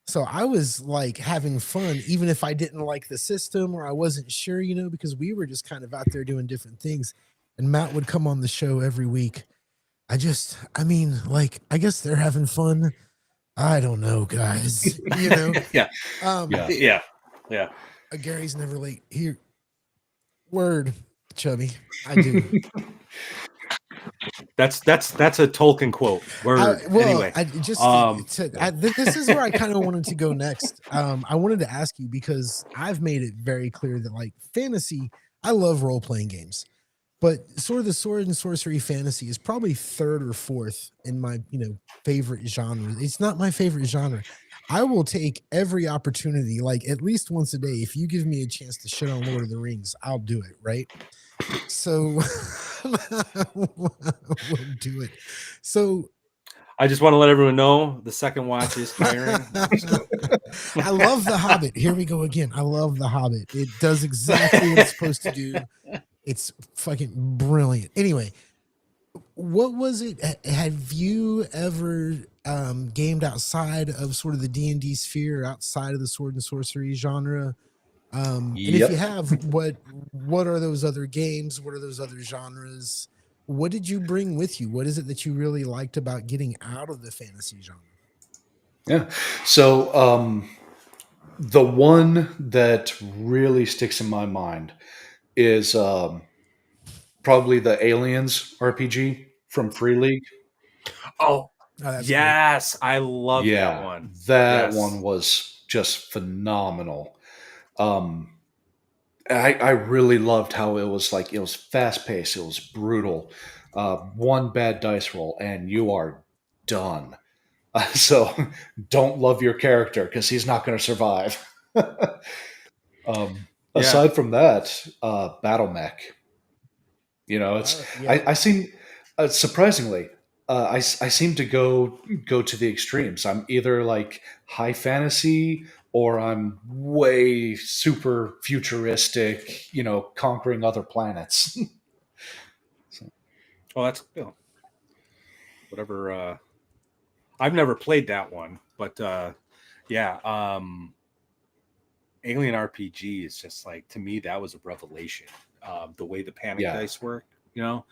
So I was like having fun, even if I didn't like the system or I wasn't sure, because we were just kind of out there doing different things. And Matt would come on the show every week. I guess they're having fun. I don't know, guys. Yeah. Gary's never late. Here, word, Chubby. I do. That's a Tolkien quote. Anyway, this is where I kind of wanted to go next. I wanted to ask you, because I've made it very clear that like fantasy, I love role-playing games, but sort of the sword and sorcery fantasy is probably 3rd or 4th in my favorite genre. It's not my favorite genre. I will take every opportunity, like at least once a day. If you give me a chance to shit on Lord of the Rings, I'll do it, right? So we'll do it. So I just want to let everyone know the second watch is firing. I love The Hobbit. Here we go again. I love The Hobbit. It does exactly what it's supposed to do. It's fucking brilliant. Anyway, what was it? Have you ever gamed outside of sort of the D&D sphere, outside of the sword and sorcery genre? And if you Yep. have, what are those other games? What are those other genres? What did you bring with you? What is it that you really liked about getting out of the fantasy genre? Yeah. So the one that really sticks in my mind is probably the Aliens RPG from Free League. Oh, Oh, that's cool. yes, I love that Yeah, one. that one Yes. was just phenomenal. Um, I really loved how it was like it was fast paced, it was brutal. One bad dice roll and you are done. So don't love your character because he's not going to survive. Yeah. Aside from that, battle mech. You know, it's Yeah. I seem surprisingly I seem to go to the extremes. I'm either like high fantasy or I'm way super futuristic. You know, conquering other planets. So, Oh, that's whatever. I've never played that one, but yeah. Alien RPG is just like, to me, that was a revelation. The way the panic yeah, dice work, you know,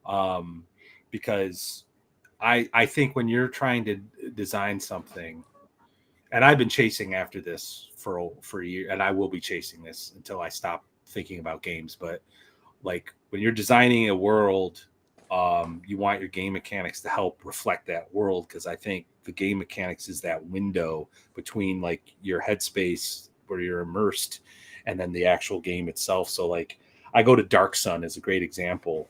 um, because I think when you're trying to design something, and I've been chasing after this for a year, and I will be chasing this until I stop thinking about games. But like when you're designing a world, you want your game mechanics to help reflect that world, because I think the game mechanics is that window between like your headspace where you're immersed and then the actual game itself. So like I go to Dark Sun as a great example.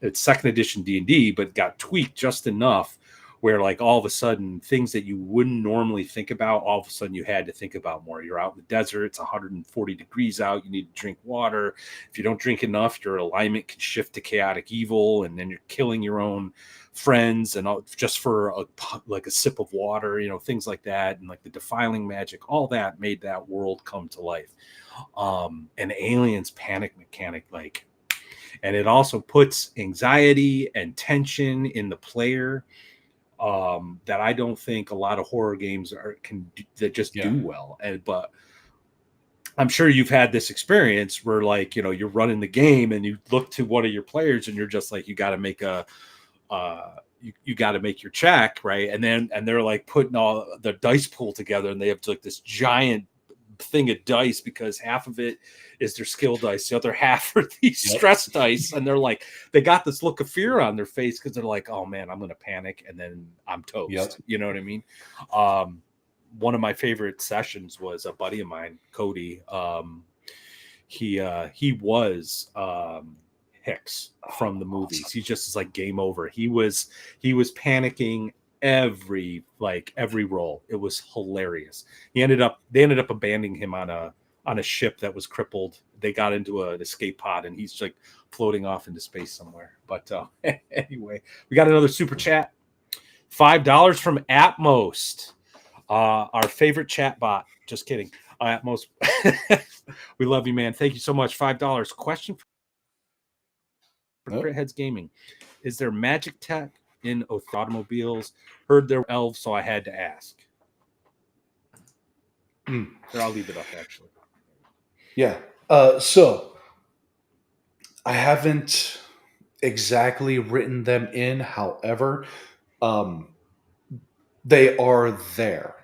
It's second edition D&D, but got tweaked just enough where like all of a sudden things that you wouldn't normally think about, all of a sudden you had to think about more. You're out in the desert, it's 140 degrees out, you need to drink water. If you don't drink enough, your alignment can shift to chaotic evil, and then you're killing your own friends and all, just for like a sip of water, things like that. And like the defiling magic, all that made that world come to life. And Aliens panic mechanic, like, and it also puts anxiety and tension in the player, that I don't think a lot of horror games that just yeah, do well. But I'm sure you've had this experience where like, you're running the game and you look to one of your players and you're just like, you got to make you got to make your check, right? And they're like putting all the dice pool together, and they have like this giant thing of dice, because half of it is their skill dice, the other half are these yep, stress dice, and they're like, they got this look of fear on their face because they're like, oh man, I'm gonna panic and then I'm yep. toast. You know what I mean? One of my favorite sessions was a buddy of mine, Cody. He was Hicks from the movies. Awesome. He just is like game over. He was panicking every roll. It was hilarious. They ended up abandoning him on a ship that was crippled. They got into an escape pod and he's like floating off into space somewhere. But anyway, we got another super chat. $5 from Atmost. Our favorite chat bot. Just kidding. Atmost. We love you, man. Thank you so much. $5. Question for Yep. CritHeads Gaming: is there magic tech in Aeothera automobiles? Heard there were elves, so I had to ask. Mm. There, I'll leave it up actually. Yeah. So I haven't exactly written them in. However, um, they are there.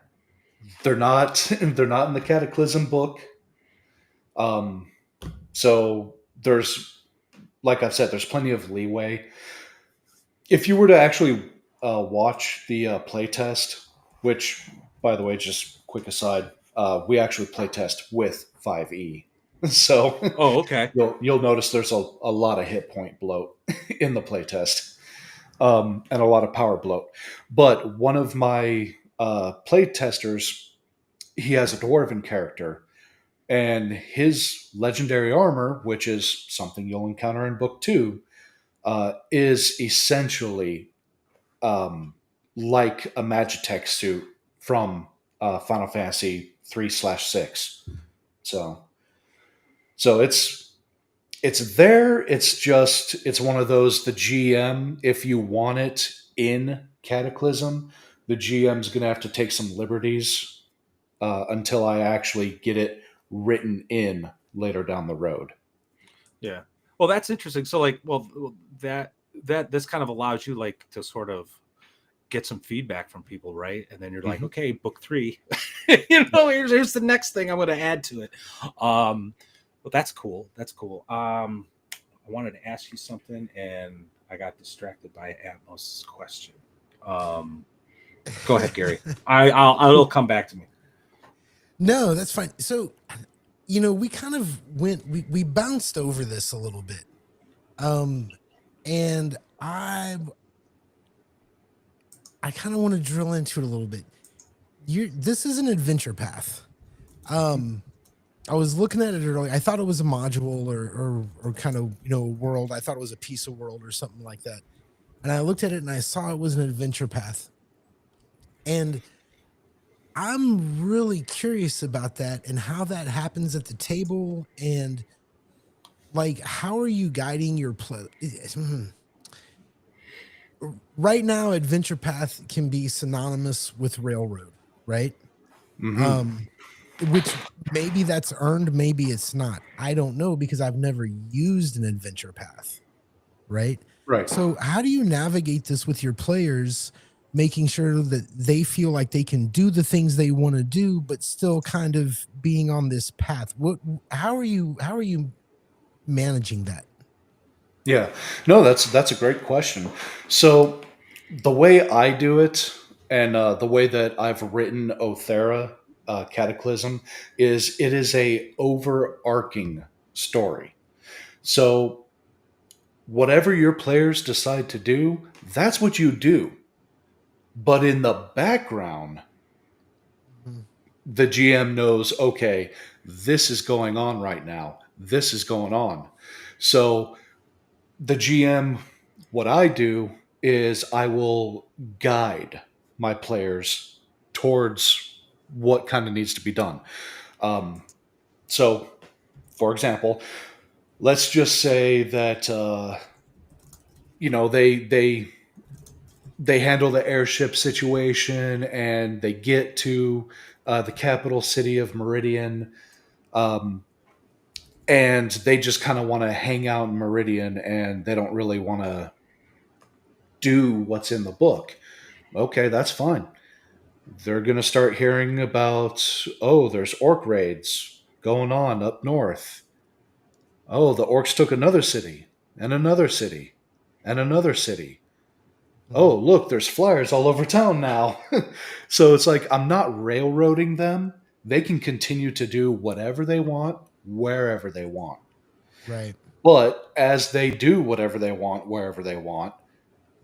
They're not. They're not in the Cataclysm book. Um, so there's, like I've said, there's plenty of leeway. If you were to actually watch the playtest, which, by the way, just quick aside, we actually playtest with 5e. So Oh, okay. you'll notice there's a lot of hit point bloat in the playtest, and a lot of power bloat. But one of my playtesters, he has a dwarven character, and his legendary armor, which is something you'll encounter in book 2, is essentially um, like a Magitech suit from Final Fantasy 3/6. So it's there. It's one of those, the GM, if you want it in Cataclysm, the GM's gonna have to take some liberties until I actually get it written in later down the road. Yeah. Well, that's interesting. So like, that this kind of allows you like to sort of get some feedback from people, right? And then you're like, okay, book 3, here's the next thing I'm going to add to it. Well, that's cool. That's cool. I wanted to ask you something, and I got distracted by Atmos' question. Go ahead, Gary. It'll come back to me. No, that's fine. So, we kind of we bounced over this a little bit. And I kind of want to drill into it a little bit. This is an adventure path. I was looking at it earlier. I thought it was a module or kind of, a world. I thought it was a piece of world or something like that. And I looked at it and I saw it was an adventure path. And I'm really curious about that and how that happens at the table, and like, how are you guiding your play? Right now, adventure path can be synonymous with railroad, right? Which maybe that's earned, maybe it's not. I don't know, because I've never used an adventure path, right? Right. So how do you navigate this with your players, making sure that they feel like they can do the things they want to do, but still kind of being on this path? How are you managing that? Yeah, no, that's a great question. So the way I do it, and the way that I've written Aeothera, Cataclysm, is it is a overarching story. So whatever your players decide to do, that's what you do. But in the background, the GM knows, okay, this is going on right now. This is going on. So the GM, what I do is I will guide my players towards what kind of needs to be done. So, for example, let's just say that they handle the airship situation and they get to the capital city of Meridian. And they just kind of want to hang out in Meridian, and they don't really want to do what's in the book. Okay, that's fine. They're going to start hearing about, oh, there's orc raids going on up north. Oh, the orcs took another city, and another city, and another city. Oh, look, there's flyers all over town now. So it's like, I'm not railroading them. They can continue to do whatever they want, wherever they want. Right. But as they do whatever they want, wherever they want,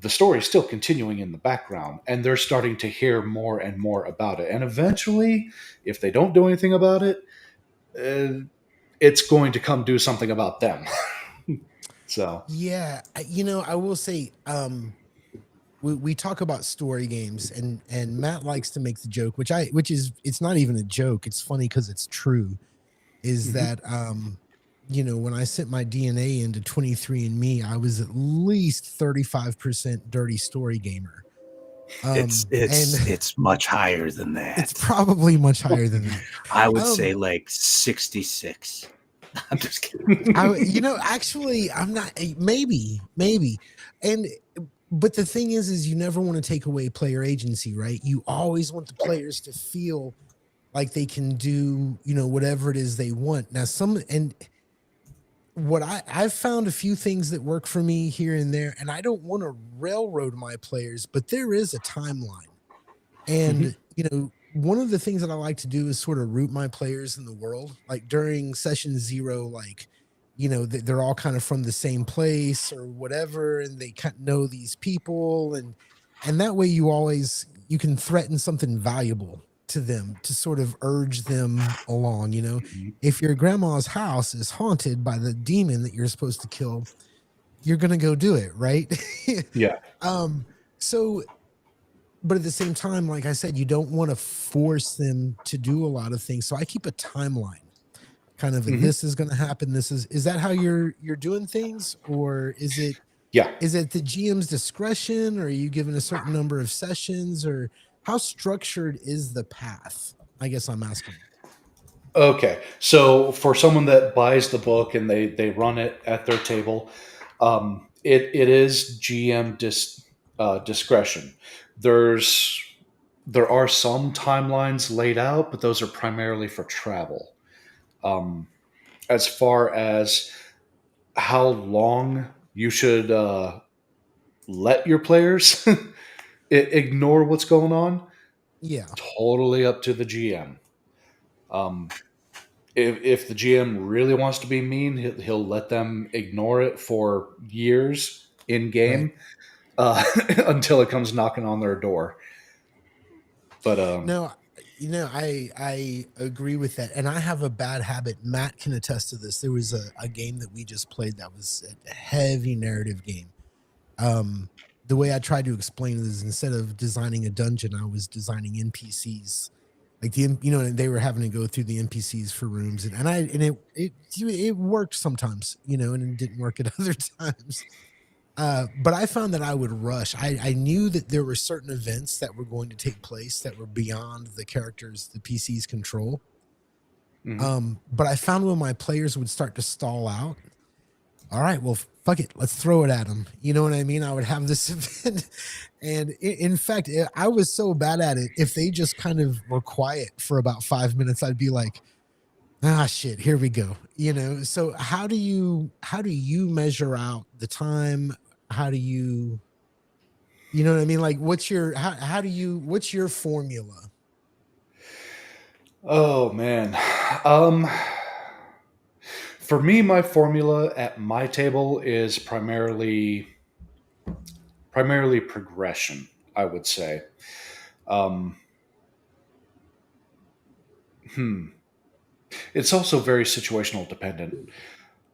the story is still continuing in the background, and they're starting to hear more and more about it. And eventually, if they don't do anything about it, it's going to come do something about them. So yeah, I will say, we talk about story games, and Matt likes to make the joke, which is, it's not even a joke. It's funny because it's true. Is that when I sent my DNA into 23andMe, I was at least 35% dirty story gamer. It's much higher than that. It's probably much higher than that. I would say like 66. I'm just kidding. Actually, I'm not. Maybe, but the thing is you never want to take away player agency, right? You always want the players to feel like they can do, whatever it is they want. Now, what I've found a few things that work for me here and there, and I don't want to railroad my players, but there is a timeline. And, one of the things that I like to do is sort of root my players in the world. Like during session 0, like, they're all kind of from the same place or whatever, and they kind of know these people. And that way you can threaten something valuable to them to sort of urge them along. If your grandma's house is haunted by the demon that you're supposed to kill, you're going to go do it. Right. yeah. But at the same time, like I said, you don't want to force them to do a lot of things. So I keep a timeline kind of, this is going to happen. Is that how you're doing things, or is it, is it the GM's discretion, or are you given a certain number of sessions, or how structured is the path? I guess I'm asking. Okay, so for someone that buys the book and they run it at their table, it is GM discretion. There's there are some timelines laid out, but those are primarily for travel. Um, as far as how long you should let your players ignore what's going on, Yeah. totally up to the GM. Um, if the GM really wants to be mean, he'll let them ignore it for years in Right. game until it comes knocking on their door. But No, I agree with that, and I have a bad habit. Matt can attest to this. There was a game that we just played that was a heavy narrative game. The way I tried to explain it is instead of designing a dungeon, I was designing NPCs. Like they were having to go through the NPCs for rooms, and it worked sometimes, and it didn't work at other times. But I found that I would rush. I knew that there were certain events that were going to take place that were beyond the PC's control. mhm. But I found when my players would start to stall out, all right, well, fuck it, let's throw it at them. You know what I mean? I would have this event, and in fact, I was so bad at it. If they just kind of were quiet for about 5 minutes, I'd be like, ah, shit, here we go. So how do you measure out the time? How do you know what I mean? Like, what's your formula? Oh man, for me, my formula at my table is primarily progression. I would say. Um, hmm. It's also very situational dependent.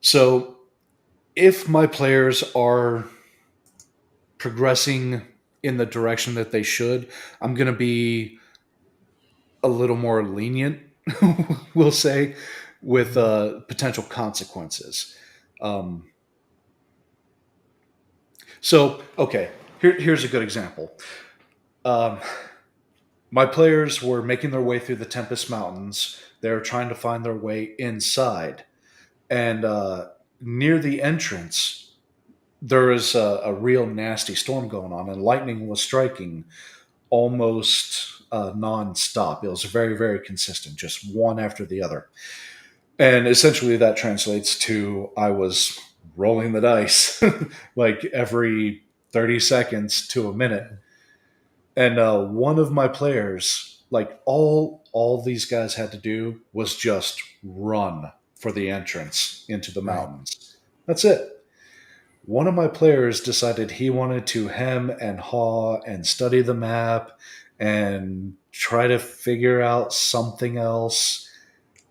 So if my players are progressing in the direction that they should, I'm going to be a little more lenient, we'll say, with potential consequences. Um, okay, here's a good example. Um, my players were making their way through the Tempest Mountains. They're trying to find their way inside. And near the entrance, there is a real nasty storm going on, and lightning was striking almost non-stop. It was very, very consistent, just one after the other. And essentially that translates to I was rolling the dice like every 30 seconds to a minute. And one of my players, like all these guys had to do was just run for the entrance into the Right. mountains. That's it. One of my players decided he wanted to hem and haw and study the map and try to figure out something else.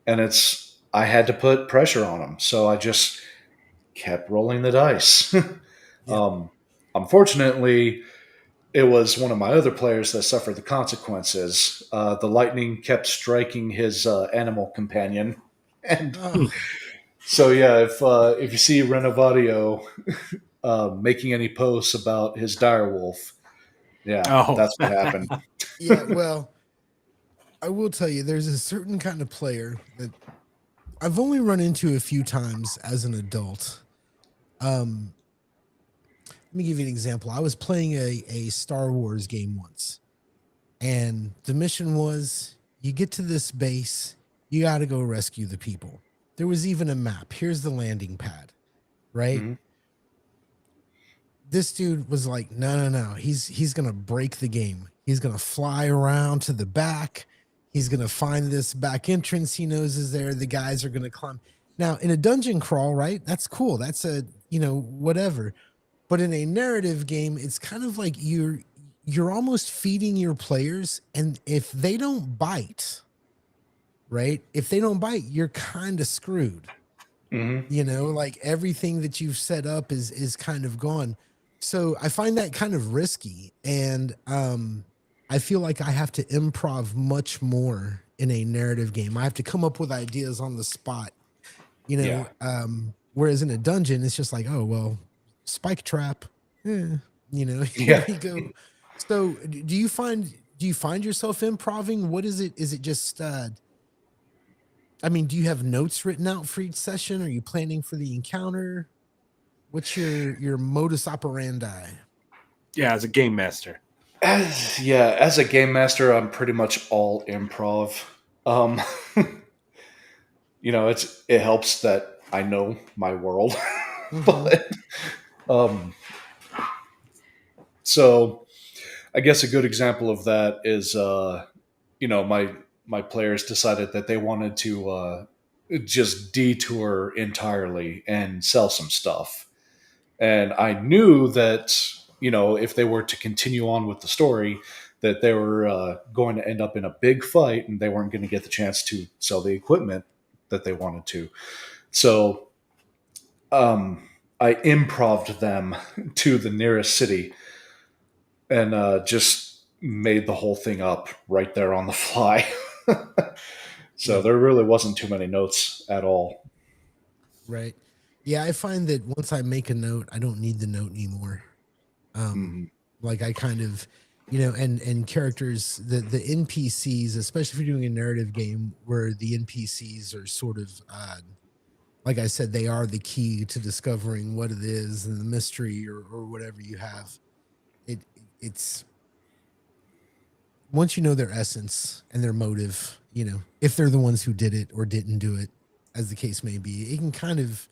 And I had to put pressure on him. So I just kept rolling the dice. Yep. Unfortunately, it was one of my other players that suffered the consequences. The lightning kept striking his animal companion. And Oh, so, yeah, if you see Renovadio making any posts about his direwolf. Yeah, Oh, that's what happened. yeah. Well, I will tell you, there's a certain kind of player that I've only run into a few times as an adult. Um, Let me give you an example. I was playing a Star Wars game once, and the mission was you get to this base, you got to go rescue the people. There was even a map. Here's the landing pad, right? Mm-hmm. This dude was like, no. He's gonna break the game. He's gonna fly around to the back. He's gonna find this back entrance he knows is there. The guys are gonna climb. Now, in a dungeon crawl, right? That's cool. That's whatever. But in a narrative game, it's kind of like you're almost feeding your players, and if they don't bite, right? If they don't bite, you're kind of screwed. Mm-hmm. Like everything that you've set up is kind of gone. So I find that kind of risky, and I feel like I have to improv much more in a narrative game. I have to come up with ideas on the spot, Yeah. whereas in a dungeon it's just like, oh well, spike trap, here Yeah. we go. So do you find yourself improving? What is it? Is it just I mean, do you have notes written out for each session? Are you planning for the encounter? What's your modus operandi? Yeah, as a game master. As a game master, I'm pretty much all improv. Um, it helps that I know my world, Mm-hmm. but um, so I guess a good example of that is my players decided that they wanted to just detour entirely and sell some stuff, and I knew that if they were to continue on with the story, that they were going to end up in a big fight, and they weren't going to get the chance to sell the equipment that they wanted to. So I improved them to the nearest city and just made the whole thing up right there on the fly. So Right. there really wasn't too many notes at all. Right. Yeah, I find that once I make a note, I don't need the note anymore. Um, Mhm. like I kind of, and characters, the NPCs, especially if you're doing a narrative game where the NPCs are sort of, like I said, they are the key to discovering what it is and the mystery or whatever you have. It it's once you know their essence and their motive, if they're the ones who did it or didn't do it, as the case may be, it can kind of.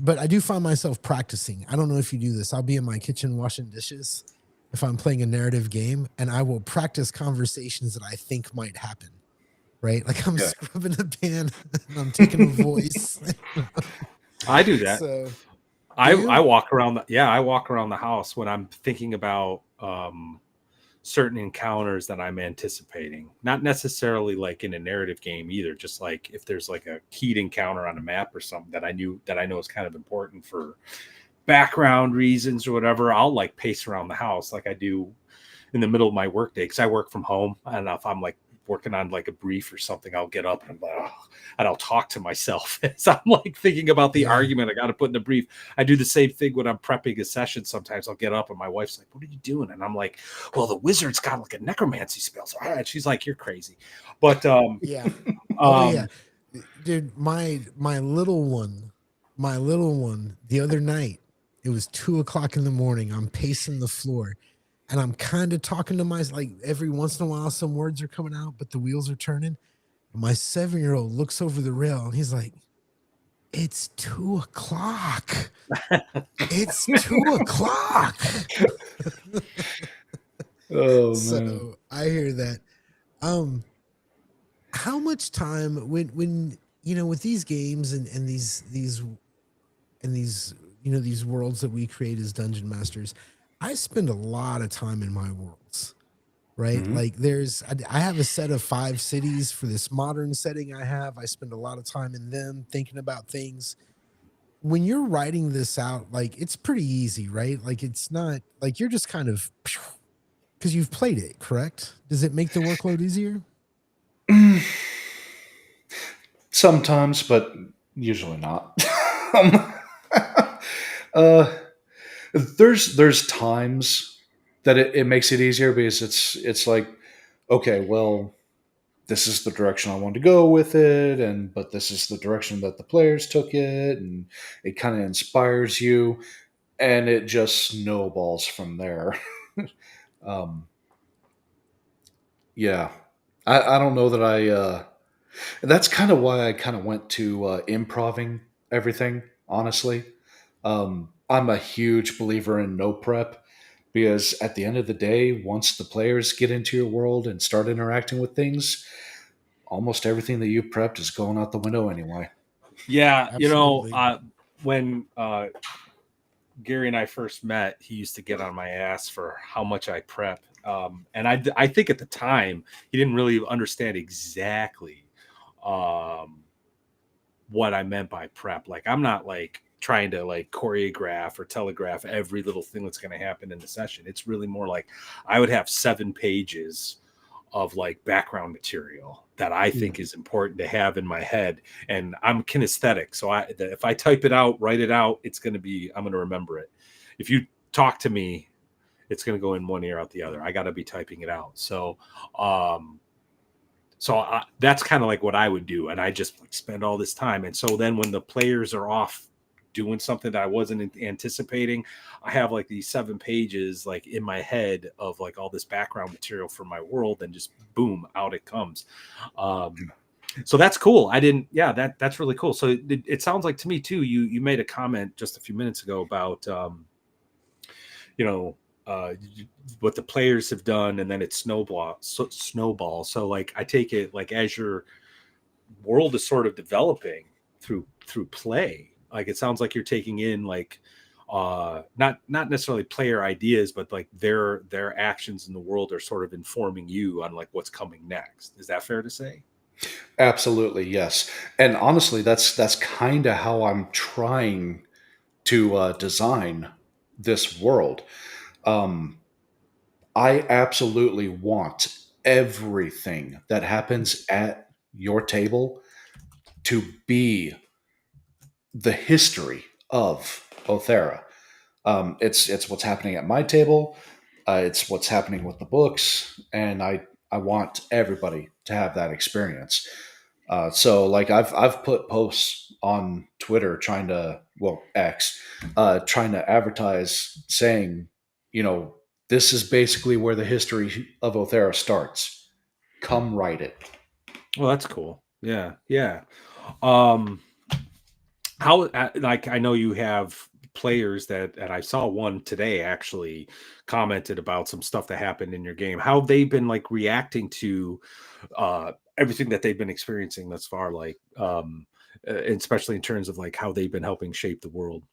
But I do find myself practicing. I don't know if you do this. I'll be in my kitchen washing dishes if I'm playing a narrative game, and I will practice conversations that I think might happen. Right, like I'm Yeah. scrubbing a pan and I'm taking a voice. I do that. So, do I you? walk around I walk around the house when I'm thinking about certain encounters that I'm anticipating. Not necessarily like in a narrative game either, just like if there's like a keyed encounter on a map or something that I know is kind of important for background reasons or whatever, I'll like pace around the house like I do in the middle of my workday because I work from home. And if I'm like working on like a brief or something, I'll get up and I'm like, oh, and I'll talk to myself as I'm like thinking about the Yeah. argument I got to put in the brief. I do the same thing when I'm prepping a session. Sometimes I'll get up and my wife's like, "What are you doing?" And I'm like, "Well, the wizard's got like a necromancy spell." So she's like, "You're crazy," but Yeah. Oh yeah. um, Dude, my little one, the other night, it was 2 o'clock in the morning. I'm pacing the floor and I'm kind of talking to myself. Like every once in a while, some words are coming out, but the wheels are turning. And my 7-year-old looks over the rail and he's like, "It's 2 o'clock. It's 2 o'clock." Oh man. So I hear that. Um, how much time when with these games and these worlds that we create as dungeon masters, I spend a lot of time in my worlds, right? Mhm. Like I have a set of 5 cities for this modern setting. I spend a lot of time in them thinking about things. When you're writing this out, like it's pretty easy, right? Like it's not like you're just kind of because you've played it, correct? Does it make the workload easier? Sometimes, but usually not. um, uh, there's times that it makes it easier because it's like, okay, well, this is the direction I want to go with it, but this is the direction that the players took it, and it kind of inspires you, and it just snowballs from there. um, yeah, I don't know that I. That's kind of why I kind of went to improving everything. Honestly, I'm a huge believer in no prep because at the end of the day, once the players get into your world and start interacting with things, almost everything that you prepped is going out the window anyway. yeah, Absolutely. when Gary and I first met, he used to get on my ass for how much I prep. And I think at the time he didn't really understand exactly um, what I meant by prep. Like I'm not like trying to like choreograph or telegraph every little thing that's going to happen in the session. It's really more like I would have 7 pages of like background material that I Yeah. think is important to have in my head. And I'm kinesthetic. So if I type it out, write it out, I'm going to remember it. If you talk to me, it's going to go in one ear out the other. I got to be typing it out. So So that's kind of like what I would do, and I just spend all this time. And so then when the players are off doing something that I wasn't anticipating, I have like these 7 pages like in my head of like all this background material for my world, and just boom, out it comes. So that's cool. I didn't, yeah, that's really cool. So it sounds like to me too, you made a comment just a few minutes ago about you know, what the players have done, and then it snowball. So like I take it like as your world is sort of developing through play, like it sounds like you're taking in like not necessarily player ideas, but like their actions in the world are sort of informing you on like what's coming next. Is that fair to say? Absolutely, yes. And honestly, that's kind of how I'm trying to design this world. Um, I absolutely want everything that happens at your table to be the history of Aeothera. It's what's happening at my table. It's what's happening with the books, and I want everybody to have that experience. So like I've put posts on Twitter trying to, well, X, trying to advertise saying, you know, this is basically where the history of Aeothera starts. Come write it. Well, that's cool. Yeah, yeah. Um, how like I know you have players that, and I saw one today actually commented about some stuff that happened in your game. How they've been like reacting to everything that they've been experiencing thus far, like especially in terms of like how they've been helping shape the world.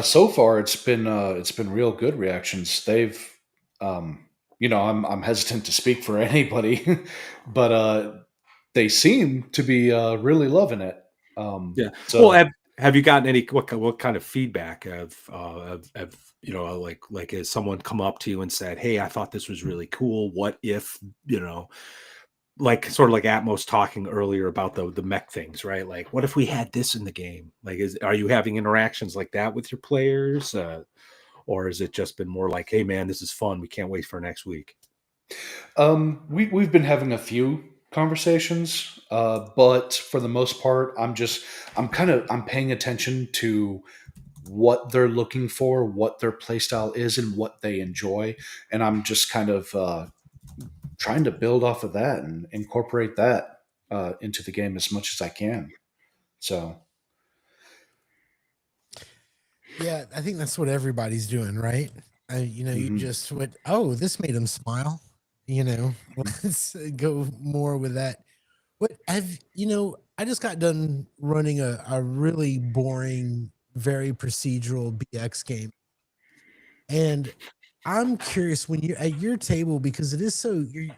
So far, it's been real good reactions. They've, you know, I'm hesitant to speak for anybody, but they seem to be really loving it. Yeah. Well, So have you gotten any what kind of feedback of you know, like has someone come up to you and said, "Hey, I thought this was really cool. What if, you know, like sort of like Atmos talking earlier about the mech things, right? Like, what if we had this in the game? Like, are you having interactions like that with your players, or has it just been more like, hey, man, this is fun. We can't wait for next week? we've been having a few conversations, but for the most part, I'm paying attention to what they're looking for, what their playstyle is, and what they enjoy, and I'm just kind of trying to build off of that and incorporate that into the game as much as I can. So, Yeah, I think that's what everybody's doing, right? You know, you mhm. just went, oh, this made him smile. You know, let's go more with that. What have you know? I just got done running a really boring, very procedural BX game, and I'm curious when you're at your table because it is so you're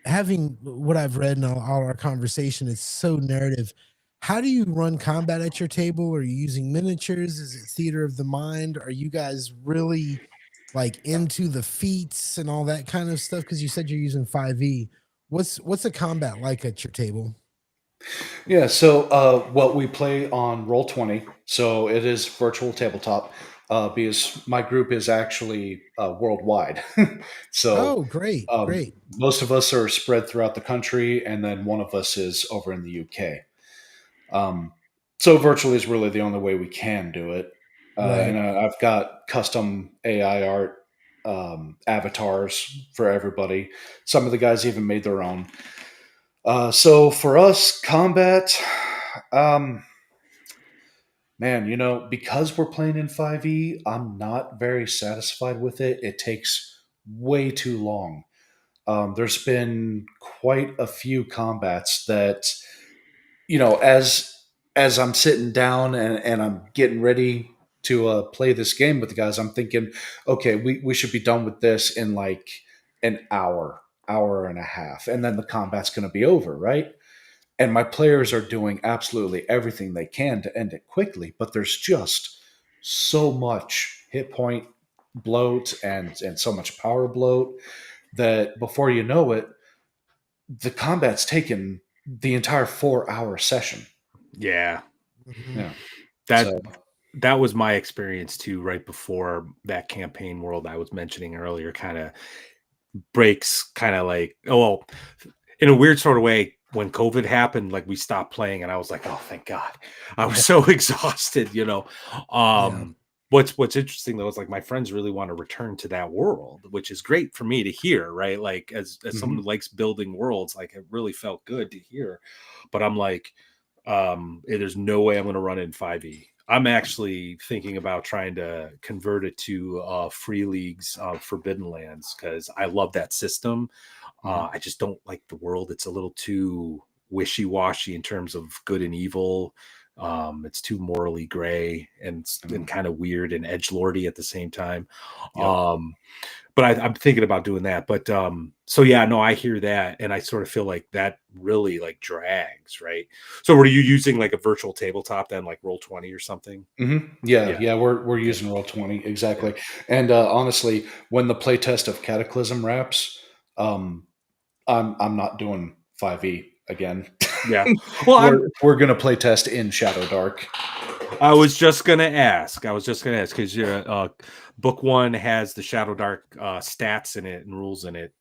having what I've read in all our conversation. It's so narrative. How do you run combat at your table? Are you using miniatures? Is it theater of the mind? Are you guys really like into the feats and all that kind of stuff? Because you said you're using 5e. What's a combat like at your table? Yeah. So, what we play on Roll20, so it is virtual tabletop, because my group is actually worldwide. So, Oh, great, great. most of us are spread throughout the country, and then one of us is over in the UK. Um, so virtually is really the only way we can do it. And Right. I've got custom AI art avatars for everybody. Some of the guys even made their own. So for us, combat, um, man, you know, because we're playing in 5e, I'm not very satisfied with it. It takes way too long. There's been quite a few combats that, you know, as I'm sitting down and I'm getting ready to play this game with the guys, I'm thinking, okay, we should be done with this in like an hour and a half, and then the combat's going to be over, right? And my players are doing absolutely everything they can to end it quickly, but there's just so much hit point bloat and so much power bloat that before you know it, the combat's taken the entire 4 hour session. Yeah, Mhm. Yeah. that So that was my experience too. Right before that campaign world I was mentioning earlier, kind of breaks, kind of like, oh well, in a weird sort of way, when COVID happened, like we stopped playing, and I was like, oh, thank God. I was so exhausted, you know. Yeah. What's interesting though is like my friends really want to return to that world, which is great for me to hear, right? Like as someone who likes building worlds, like it really felt good to hear. But I'm like, there's no way I'm going to run it in 5e. I'm actually thinking about trying to convert it to Free League's Forbidden Lands because I love that system. I just don't like the world. It's a little too wishy-washy in terms of good and evil. It's too morally gray and kind of weird and edgelordy at the same time. Yep. But I'm thinking about doing that. But so yeah, no, I hear that, and I sort of feel like that really like drags, right? So were you using like a virtual tabletop then, like Roll20 or something? Yeah. We're using Roll20 exactly. And honestly, when the playtest of Cataclysm wraps, I'm not doing 5e again. Yeah. Well, we're gonna playtest in Shadow Dark. I was just gonna ask because book 1 has the Shadow Dark stats in it and rules in it.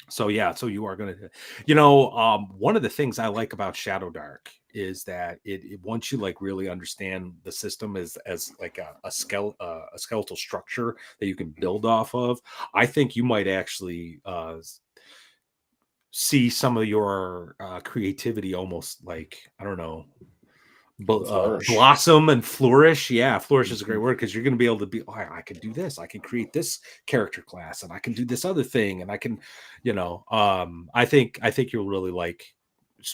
So yeah, so you are gonna, one of the things I like about Shadow Dark is that it once you like really understand the system as like a skeletal structure that you can build off of, I think you might actually see some of your creativity almost like, I don't know, Flourish. blossom and flourish. Yeah, flourish is a great word because you're going to be able to be, oh, I can do this, I can create this character class, and I can do this other thing, and I can, I think you'll really like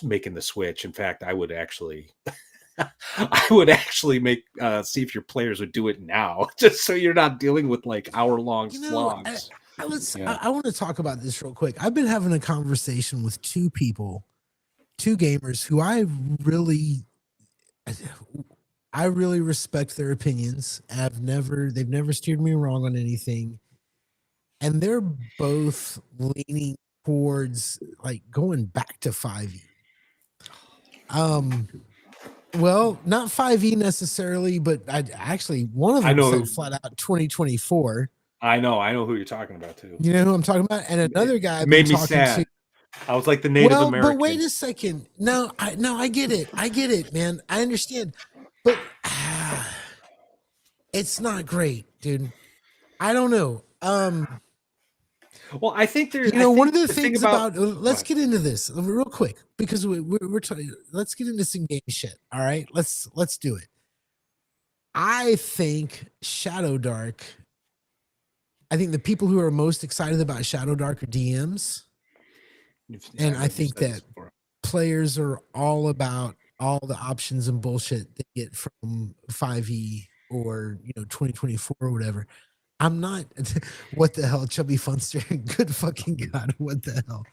making the switch. In fact, I would actually I would actually make see if your players would do it now, just so you're not dealing with like hour-long slogs. I want to talk about this real quick. I've been having a conversation with two gamers who I really respect their opinions. They've never steered me wrong on anything. And they're both leaning towards like going back to 5e. Well, not 5e necessarily, but one of them said flat out 2024. I know who you're talking about too. You know who I'm talking about? And another guy it made me sad. I was like the Native American. But wait a second. No, I get it. I get it, man. I understand. But it's not great, dude. I don't know. Well, I think there's, one of the things about let's get into this real quick because we're trying. Let's get into some game shit. All right, let's do it. I think Shadow Dark. I think the people who are most excited about Shadow Dark are DMs, and I think that players are all about all the options and bullshit they get from 5e or 2024 or whatever. I'm not. What the hell, Chubby Funster? Good fucking God! What the hell?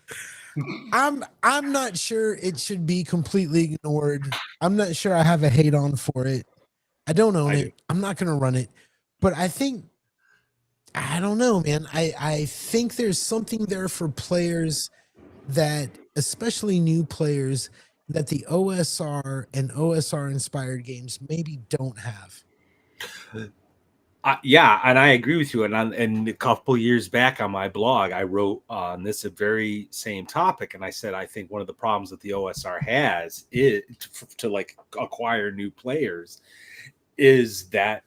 I'm not sure it should be completely ignored. I'm not sure I have a hate on for it. I don't own it. I'm not gonna run it, but I don't know, man. I think there's something there for players that, especially new players, that the OSR and OSR inspired games maybe don't have. Yeah, and I agree with you. And a couple years back on my blog, I wrote on this very same topic, and I said I think one of the problems that the OSR has is to like acquire new players is that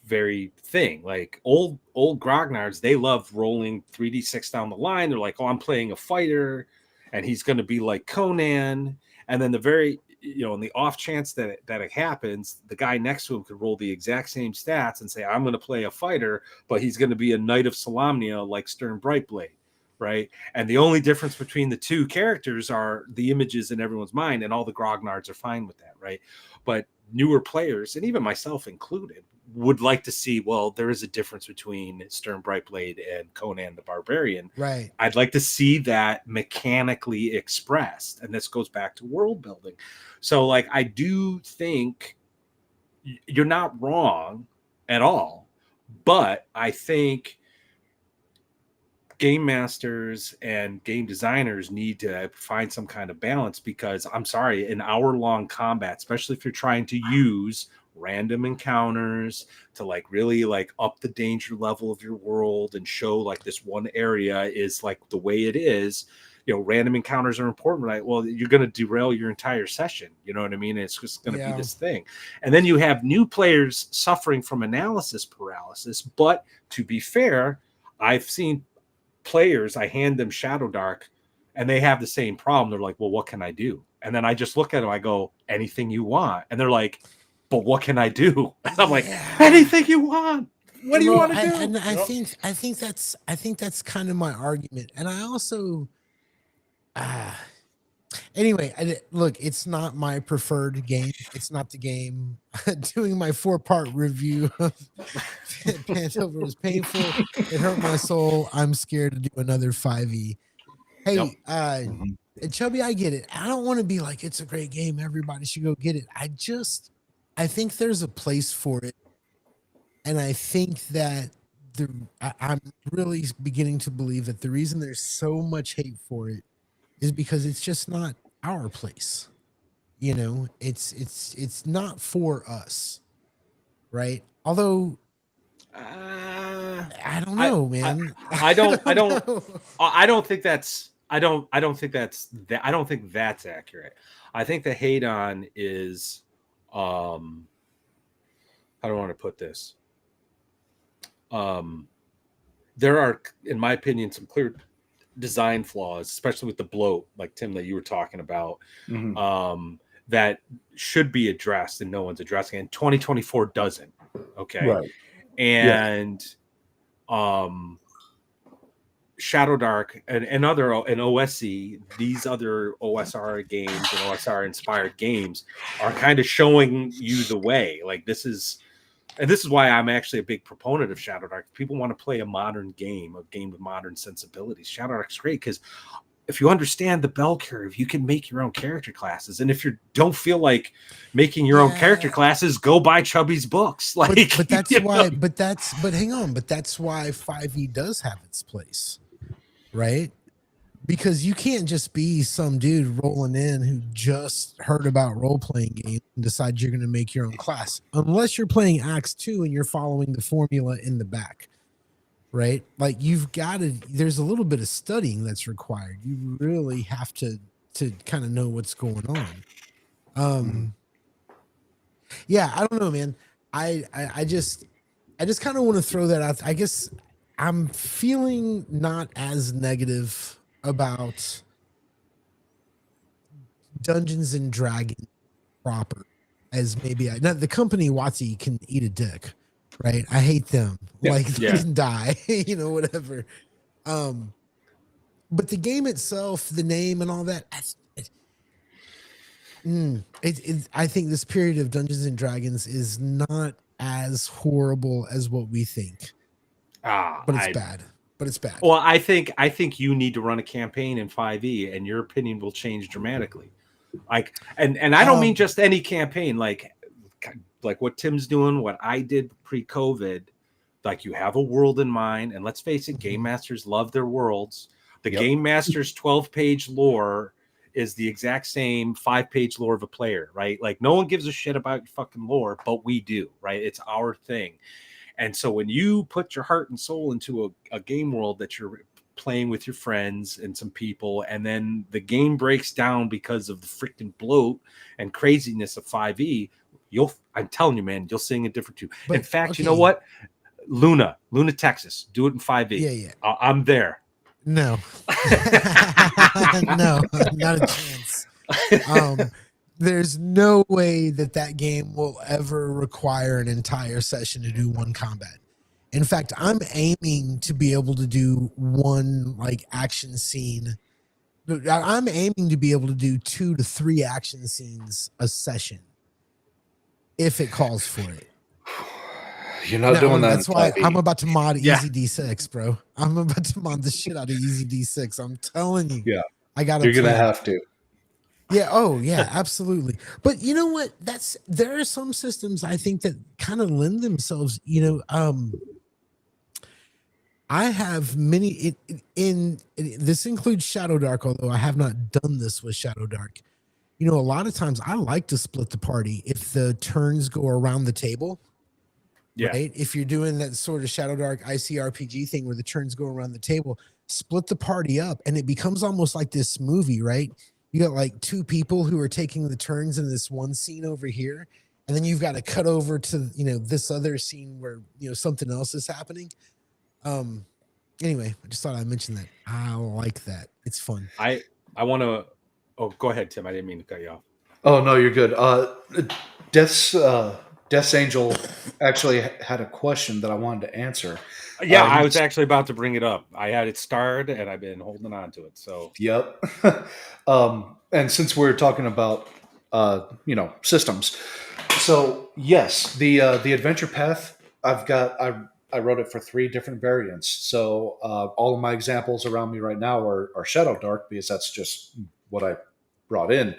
very thing. Like old grognards, they love rolling 3d6 down the line. They're like, oh, I'm playing a fighter, and he's going to be like Conan, and then in the off chance that it happens, the guy next to him could roll the exact same stats and say, I'm going to play a fighter, but he's going to be a Knight of Solamnia like Stern Brightblade, right? And the only difference between the two characters are the images in everyone's mind, and all the grognards are fine with that, right? But newer players, and even myself included, would like to see, well, there is a difference between Stern Brightblade and Conan the Barbarian. Right. I'd like to see that mechanically expressed. And this goes back to world building. So, like, I do think you're not wrong at all, but I think game masters and game designers need to find some kind of balance, because I'm sorry, an hour-long combat, especially if you're trying to use random encounters to like really like up the danger level of your world and show like this one area is like the way it is, random encounters are important, right? Well, you're going to derail your entire session. You know what I mean? It's just going to be this thing. And then you have new players suffering from analysis paralysis. But to be fair, I've seen players, I hand them Shadow Dark, and they have the same problem. They're like, well, what can I do? And then I just look at them, I go, anything you want. And they're like, but what can I do? And I'm like, anything you want. What do you want to do? And I think that's kind of my argument. And I also anyway, look, it's not my preferred game. It's not the game. Doing my 4-part review of Pantover was painful. It hurt my soul. I'm scared to do another 5e. Hey, Chubby, I get it. I don't want to be like, it's a great game, everybody should go get it. I think there's a place for it. And I think that I'm really beginning to believe that the reason there's so much hate for it is because it's just not our place. It's not for us, right? Although I don't know, man. I don't think that's accurate. I think the hate on is how do I want to put this? There are, in my opinion, some clear design flaws, especially with the bloat, like Tim, that you were talking about, that should be addressed and no one's addressing. And 2024 doesn't. Okay. Right. And Shadow Dark and OSC, these other OSR games and OSR inspired games are kind of showing you the way. Like this is why I'm actually a big proponent of Shadow Dark. People want to play a modern game, a game with modern sensibilities. Shadow Dark's great because if you understand the bell curve, you can make your own character classes. And if you don't feel like making your own character classes, go buy Chubby's books. Like, but that's why. But hang on. But that's why 5e does have its place, right? Because you can't just be some dude rolling in who just heard about role-playing games and decide you're going to make your own class. Unless you're playing Acts 2 and you're following the formula in the back, right? Like you've got to, there's a little bit of studying that's required. You really have to kind of know what's going on. Yeah, I don't know, man. I just kind of want to throw that out. I guess I'm feeling not as negative about Dungeons and Dragons proper as maybe the company WotC can eat a dick, right? I hate them. They can die, whatever. But the game itself, the name and all that, I think this period of Dungeons and Dragons is not as horrible as what we think. But it's bad. But it's bad. Well, I think you need to run a campaign in 5e, and your opinion will change dramatically. Like, and I don't mean just any campaign, like what Tim's doing, what I did pre-COVID. Like, you have a world in mind, and let's face it, game masters love their worlds. The game master's 12-page lore is the exact same 5-page lore of a player, right? Like, no one gives a shit about your fucking lore, but we do, right? It's our thing. And so when you put your heart and soul into a game world that you're playing with your friends and some people, and then the game breaks down because of the freaking bloat and craziness of 5e, I'm telling you, man, you'll sing a different tune. In fact, you know what? Luna, Texas, do it in 5e. Yeah. I'm there. No. No, not a chance. There's no way that game will ever require an entire session to do one combat. In fact, I'm aiming to be able to do one action scene. I'm aiming to be able to do 2 to 3 action scenes a session if it calls for it. You're not doing that. That's why I'm about to mod Easy D6, bro. I'm about to mod the shit out of Easy D6. I'm telling you. Yeah. You're going to have to. Yeah. Oh, yeah, absolutely. But you know what? There are some systems I think that kind of lend themselves. I have many. This includes Shadow Dark, although I have not done this with Shadow Dark. A lot of times I like to split the party if the turns go around the table. Yeah. Right? If you're doing that sort of Shadow Dark ICRPG thing where the turns go around the table, split the party up and it becomes almost like this movie, right? You got like two people who are taking the turns in this one scene over here, and then you've got to cut over to, you know, this other scene where, you know, something else is happening. Anyway, I just thought I'd mention that. I like that. It's fun. I want to. Oh, go ahead, Tim. I didn't mean to cut you off. Oh no, you're good. Death's Angel actually had a question that I wanted to answer. Yeah, I was actually about to bring it up. I had it starred, and I've been holding on to it. So, yep. And since we're talking about systems, so yes, the adventure path I wrote it for 3 different variants. So all of my examples around me right now are Shadow Dark because that's just what I brought in.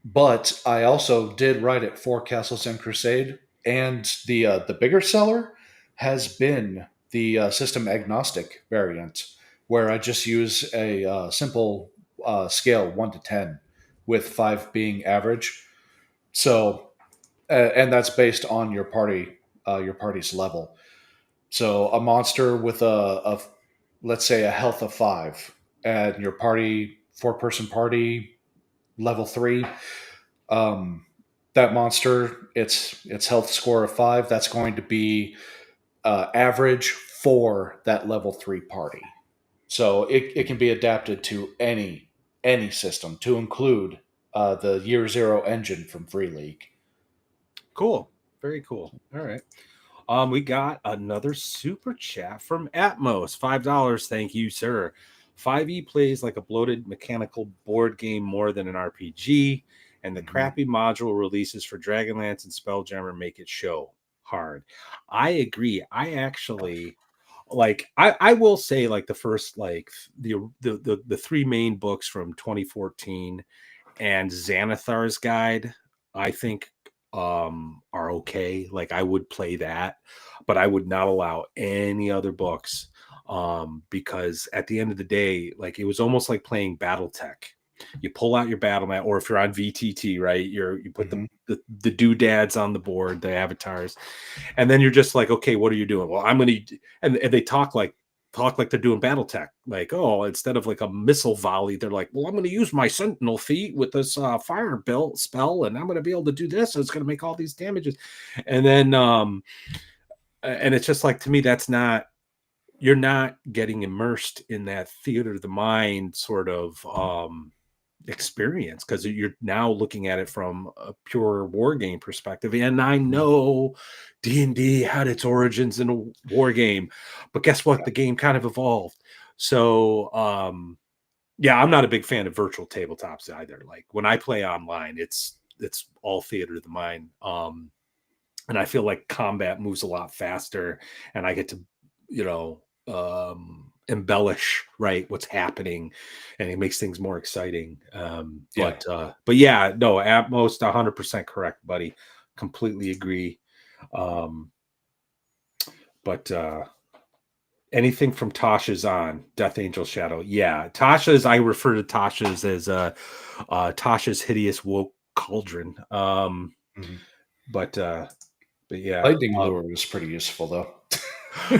But I also did write it for Castles and Crusade, and the bigger seller has been the system agnostic variant, where I just use a simple scale 1 to 10, with 5 being average. So, and that's based on your party's level. So, a monster with a let's say a health of 5, and your party 4-person party level 3. That monster, its health score of 5, that's going to be average for that level 3 party. So it can be adapted to any system, to include the Year Zero engine from Free League. cool. Very cool. All right. We got another super chat from Atmos. $5. Thank you, sir. 5e plays like a bloated mechanical board game more than an RPG, and the crappy module releases for Dragonlance and Spelljammer make it show hard. I agree. I actually I will say, like, the first, like, the 3 main books from 2014 and Xanathar's Guide, I think are okay. Like, I would play that, but I would not allow any other books, because at the end of the day, like, it was almost like playing BattleTech. You pull out your battle mat, or if you're on VTT, right, you put the doodads on the board, the avatars, and then you're just like, okay, what are you doing? Well, I'm gonna, and they talk like they're doing BattleTech. Like, oh, instead of like a missile volley, they're like, well, I'm going to use my Sentinel feat with this fire built spell, and I'm going to be able to do this. And it's going to make all these damages. And then, and it's just like, to me, that's not, you're not getting immersed in that theater of the mind sort of experience, because you're now looking at it from a pure war game perspective. And I know D&D had its origins in a war game, but guess what? The game kind of evolved. So yeah, I'm not a big fan of virtual tabletops either. Like, when I play online, it's all theater of the mind, and I feel like combat moves a lot faster, and I get to, you know, embellish, right, what's happening, and it makes things more exciting. But yeah, no, at most 100% correct, buddy. Completely agree. But anything from Tasha's on Death Angel Shadow, yeah, Tasha's, I refer to Tasha's as Tasha's Hideous Woke Cauldron. But yeah, Lightning Lure was pretty useful though.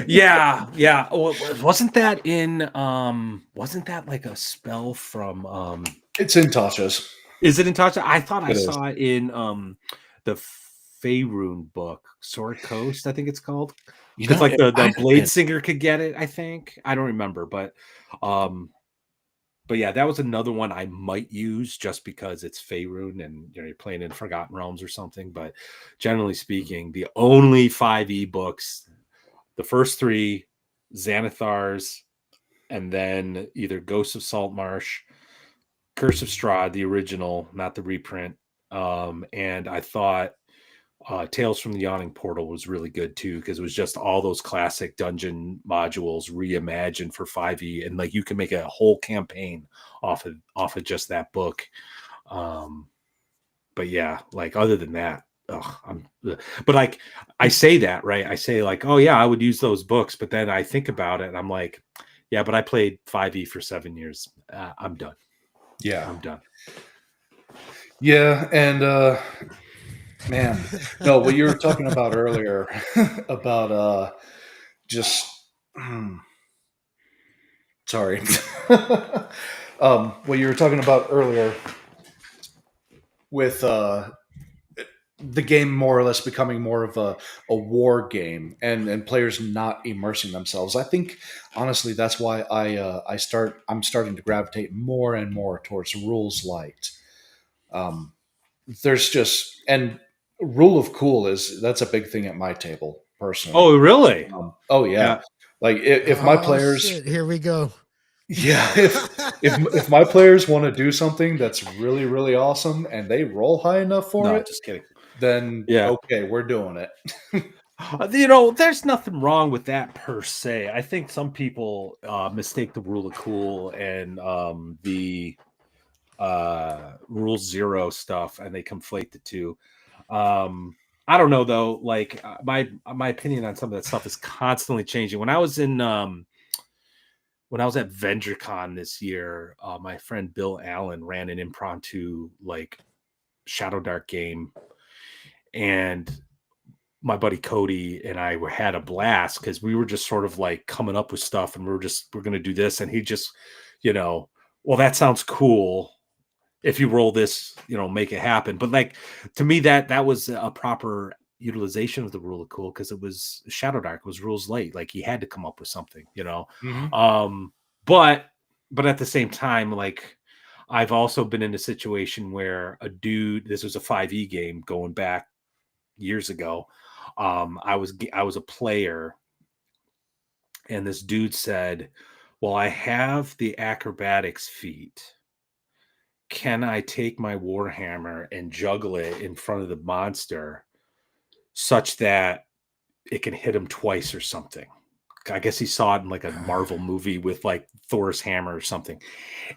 yeah. Well, wasn't that like a spell from It's in Tasha's. Is it in Tasha? I thought I saw it in the Faerun book, Sword Coast, I think it's called. Because like the Blade Singer could get it, I think. I don't remember, but yeah, that was another one I might use just because it's Faerun and, you know, you're playing in Forgotten Realms or something. But generally speaking, the only 5e books, the first 3, Xanathar's, and then either Ghosts of Saltmarsh, Curse of Strahd, the original, not the reprint. And I thought Tales from the Yawning Portal was really good too, because it was just all those classic dungeon modules reimagined for 5e, and like you can make a whole campaign off of just that book. But yeah, like, other than that, but like, I say that, right? I say like, oh yeah, I would use those books, but then I think about it and I'm like, yeah, but I played 5e for 7 years. I'm done. Yeah, I'm done. Yeah, and Man, no, what you were talking about earlier about just sorry. What you were talking about earlier with the game more or less becoming more of a war game and players not immersing themselves. I think honestly that's why I'm starting to gravitate more and more towards rules light. Um, there's just and rule of cool that's a big thing at my table personally. Oh, really? Oh yeah, Yeah. like if my Oh players, shit! Here we go. yeah, if my players want to do something that's really really awesome and they roll high enough for No, it, just kidding. then Yeah. okay, we're doing it. There's nothing wrong with that per se. I think some people mistake the rule of cool and the rule zero stuff, and they conflate the two. I don't know though. Like my opinion on some of that stuff is constantly changing. When I was at VentureCon this year, my friend Bill Allen ran an impromptu like Shadow Dark game, and my buddy Cody and I had a blast because we were just sort of like coming up with stuff, and we're going to do this, and he just, well, that sounds cool. If you roll this, make it happen. But like to me, that was a proper utilization of the rule of cool because it was Shadow Dark, it was rules late. Like he had to come up with something, Mm-hmm. But at the same time, like I've also been in a situation where this was a 5e game going back years ago. I was a player, and this dude said, well, I have the acrobatics feat. Can I take my Warhammer and juggle it in front of the monster such that it can hit him twice or something? I guess he saw it in like a Marvel movie with like Thor's hammer or something.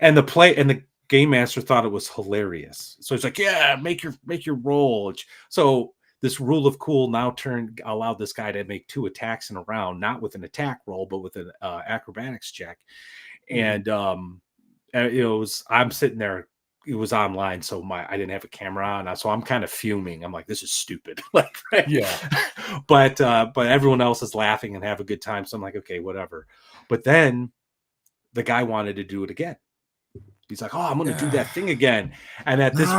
And the game master thought it was hilarious. So it's like, yeah, make your roll. So this rule of cool now allowed this guy to make 2 attacks in a round, not with an attack roll, but with an acrobatics check. And I'm sitting there. It was online, so I didn't have a camera on, so I'm kind of fuming. I'm like, this is stupid. Like, Yeah. but everyone else is laughing and have a good time. So I'm like, okay, whatever. But then the guy wanted to do it again. He's like, oh, I'm going to do that thing again. And at this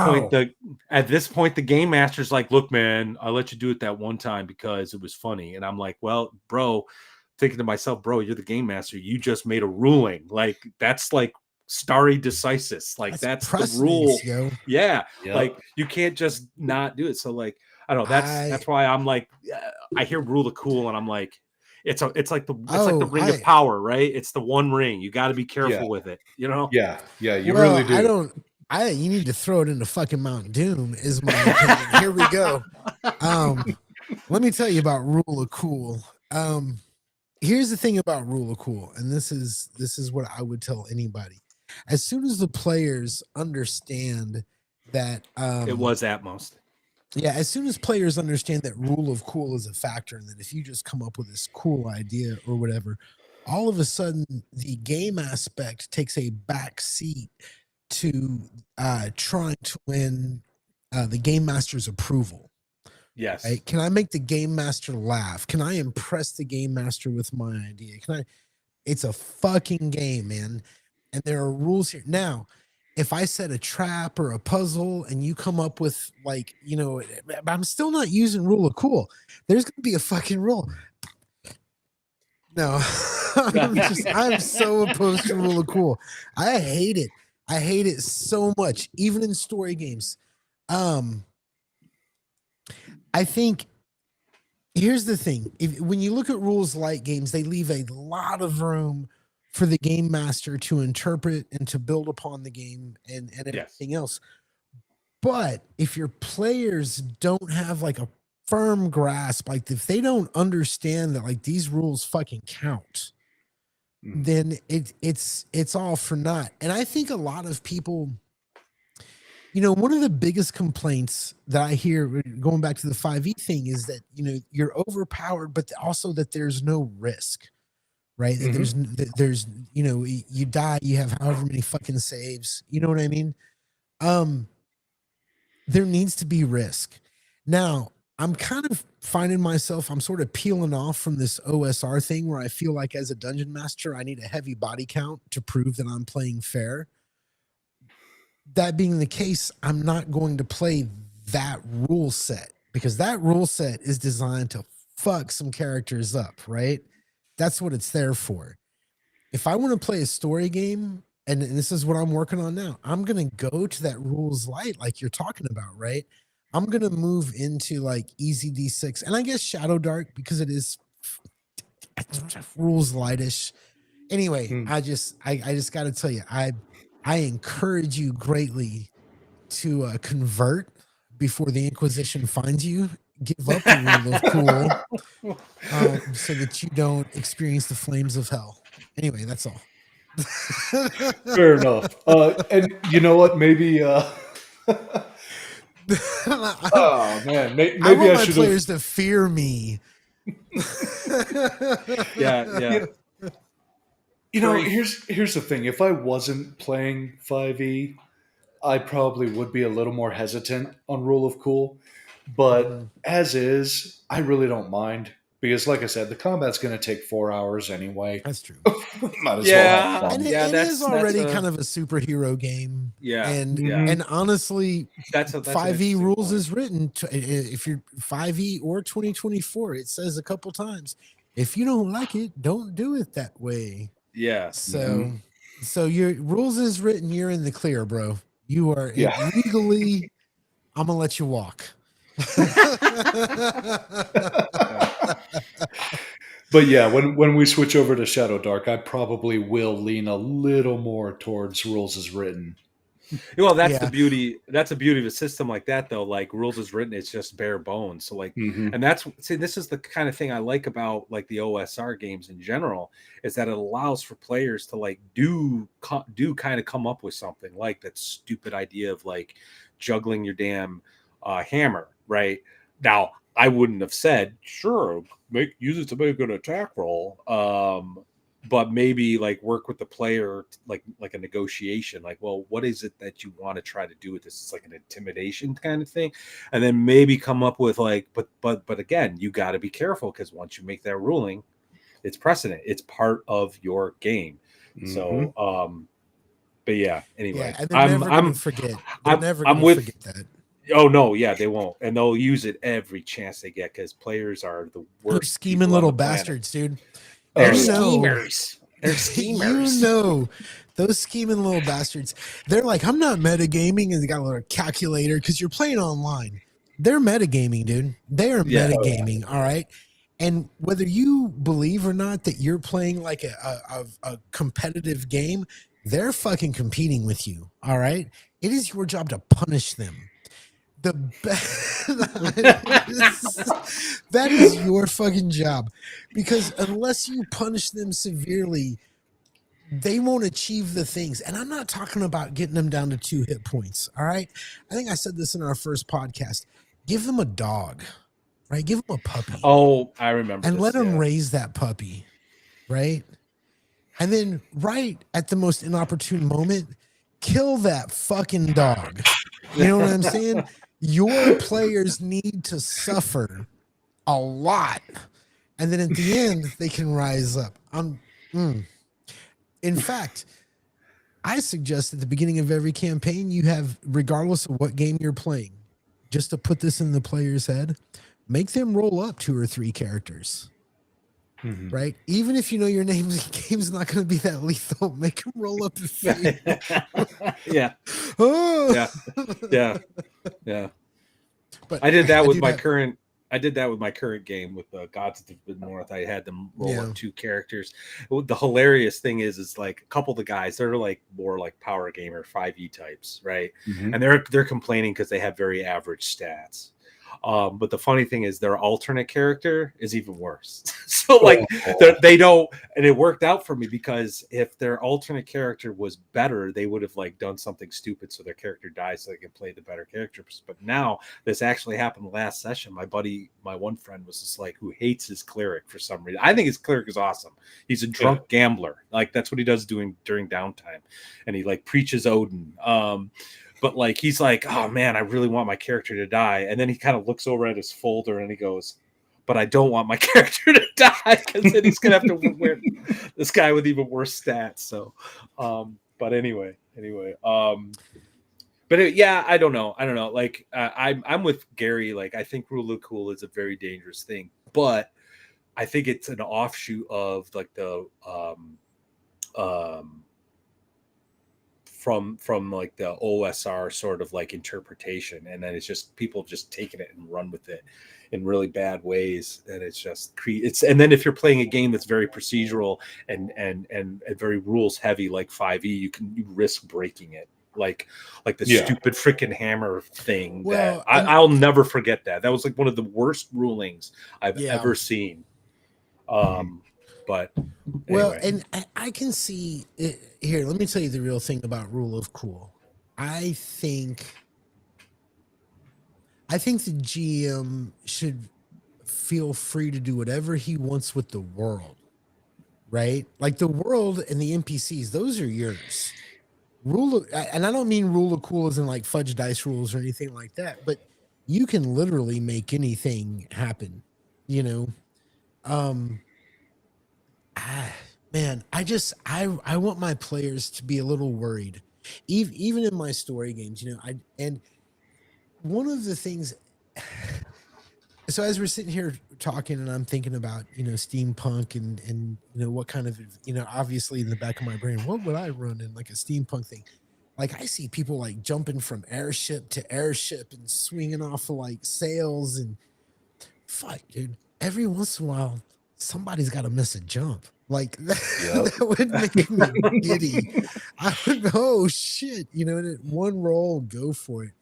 point, the game master's like, look, man, I'll let you do it that one time because it was funny. And I'm like, well, bro, thinking to myself, bro, you're the game master. You just made a ruling. Like, that's like stare decisis. Like, that's the rule. Yo. Yeah. Yep. Like, you can't just not do it. So, like, I don't know. That's why I'm like, I hear rule of cool, and I'm like, it's like the ring of power, right? It's the one ring. You got to be careful with it, Yeah, you really do. You need to throw it into fucking Mount Doom is my opinion. Here we go. Let me tell you about rule of cool. Here's the thing about rule of cool, and this is what I would tell anybody. As soon as the players understand that it was at most. Yeah, as soon as players understand that rule of cool is a factor, and that if you just come up with this cool idea or whatever, all of a sudden the game aspect takes a back seat to trying to win the game master's approval. Yes. Right? Can I make the game master laugh? Can I impress the game master with my idea? It's a fucking game, man. And there are rules here. Now, if I set a trap or a puzzle and you come up with like, I'm still not using rule of cool. There's going to be a fucking rule. No, I'm so opposed to rule of cool. I hate it. I hate it so much, even in story games. I think here's the thing. When you look at rules light games, they leave a lot of room for the game master to interpret and to build upon the game and everything else. But if your players don't have like a firm grasp, like if they don't understand that like these rules fucking count, then it's all for naught. And I think a lot of people, one of the biggest complaints that I hear going back to the 5e thing is that, you're overpowered, but also that there's no risk. Right. That there's, you die, you have however many fucking saves. You know what I mean? There needs to be risk. Now, I'm kind of finding myself, I'm sort of peeling off from this OSR thing where I feel like as a dungeon master, I need a heavy body count to prove that I'm playing fair. That being the case, I'm not going to play that rule set because that rule set is designed to fuck some characters up, right? That's what it's there for. If I want to play a story game, and this is what I'm working on now, I'm going to go to that rules light like you're talking about, right? I'm going to move into like easy D6 and I guess Shadow Dark because it is rules lightish. Anyway, I just got to tell you, I encourage you greatly to convert before the Inquisition finds you. Give up the rule of cool so that you don't experience the flames of hell. Anyway, that's all. Fair enough. And you know what? Maybe. Oh man, maybe I want I my should players to fear me. Yeah. You know, here's the thing. If I wasn't playing 5e, I probably would be a little more hesitant on Rule of Cool. But as is, I really don't mind. Because like I said, the combat's going to take 4 hours anyway. That's true. Might as well have fun. And it is already kind of a superhero game. Yeah. And honestly, that's 5e rules point. is written to, if you're 5e or 2024, it says a couple times, if you don't like it, don't do it that way. Yeah. So your rules is written, you're in the clear, bro. You are legally, I'm gonna let you walk. But yeah, when we switch over to Shadow Dark, I probably will lean a little more towards rules as written. Well, that's the beauty. That's the beauty of a system like that, though. Like rules as written, it's just bare bones. So, like, and this is the kind of thing I like about like the OSR games in general, is that it allows for players to like do kind of come up with something like that stupid idea of like juggling your damn hammer, right? Now, I wouldn't have said sure, use it to make an attack roll. But maybe like work with the player like a negotiation, like, well, what is it that you want to try to do with this? It's like an intimidation kind of thing, and then maybe come up with like, but again, you got to be careful because once you make that ruling, it's precedent, it's part of your game. So but yeah, anyway, and they're never gonna forget. They're never gonna forget that. Oh no, yeah, they won't, and they'll use it every chance they get because players are the worst. They're scheming little bastards, dude. They're schemers. They're schemers. You know, those scheming little bastards. They're like, I'm not metagaming, and they got a little calculator because you're playing online. They're metagaming, dude. They are metagaming. All right. And whether you believe or not that you're playing like a competitive game, they're fucking competing with you. All right. It is your job to punish them. That is your fucking job, because unless you punish them severely, they won't achieve the things. And I'm not talking about getting them down to 2 hit points. All right. I think I said this in our first podcast. Give them a dog, right? Give them a puppy. Oh, I remember. And let them raise that puppy, right? And then right at the most inopportune moment, kill that fucking dog. You know what I'm saying? Your players need to suffer a lot, and then at the end they can rise up. In fact, I suggest at the beginning of every campaign you have, regardless of what game you're playing, just to put this in the player's head, make them roll up 2 or 3 characters. Right? Even if you know your game's not going to be that lethal, make them roll up a few. Yeah. But I did that with my current. I did that with my current game with Gods of the North. I had them roll up 2 characters. The hilarious thing is like a couple of the guys, they're like more like power gamer 5e types, right? And they're complaining because they have very average stats. But the funny thing is their alternate character is even worse. So like they don't, and it worked out for me because if their alternate character was better, they would have like done something stupid so their character dies so they can play the better character. But now this actually happened last session. My buddy, my one friend was just like, who hates his cleric for some reason. I think his cleric is awesome. He's a drunk gambler. Like that's what he does during downtime. And he like preaches Odin. but like he's like, oh man, I really want my character to die, and then he kind of looks over at his folder and he goes, but I don't want my character to die because then he's gonna have to wear this guy with even worse stats. So, but anyway, yeah, I don't know. Like I'm with Gary. Like I think rule of cool is a very dangerous thing, but I think it's an offshoot of like the um from like the OSR sort of like interpretation, and then it's just people just taking it and run with it in really bad ways, and it's just and then if you're playing a game that's very procedural and very rules heavy like 5e, you risk breaking it, like the stupid freaking hammer thing. Well, that I'll never forget. That was like one of the worst rulings I've ever seen. But well, anyway. and I can see it here. Let me tell you the real thing about rule of cool. I think the GM should feel free to do whatever he wants with the world, right? Like the world and the NPCs, those are yours. And I don't mean rule of cool as in like fudge dice rules or anything like that, but you can literally make anything happen, you know? Man, I want my players to be a little worried, even in my story games, you know. And one of the things, so as we're sitting here talking, and I'm thinking about, you know, steampunk and you know what kind of, you know, obviously in the back of my brain, what would I run in like a steampunk thing? Like I see people like jumping from airship to airship and swinging off of like sails, and fuck, dude. Every once in a while, somebody's got to miss a jump. Like that would make me giddy. I would, oh shit, you know, one roll, go for it.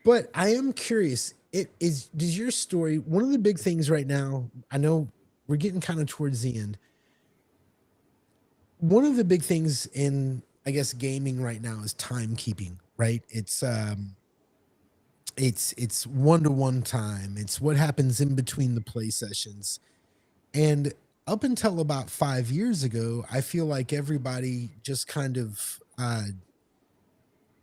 But I am curious. Does your story, one of the big things right now, I know we're getting kind of towards the end. One of the big things in, I guess, gaming right now is timekeeping, right? It's one-to-one time. It's what happens in between the play sessions. And up until about 5 years ago, I feel like everybody just kind of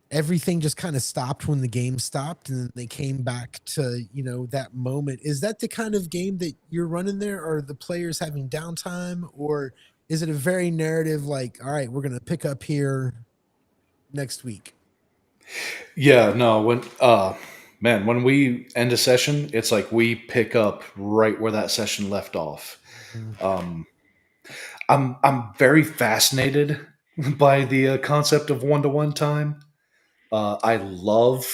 everything just kind of stopped when the game stopped, and then they came back to, you know, that moment. Is that the kind of game that you're running there? Are the players having downtime, or is it a very narrative like, all right, we're going to pick up here next week? Yeah, no, when we end a session, it's like we pick up right where that session left off. Mm-hmm. I'm very fascinated by the concept of one-to-one time. I love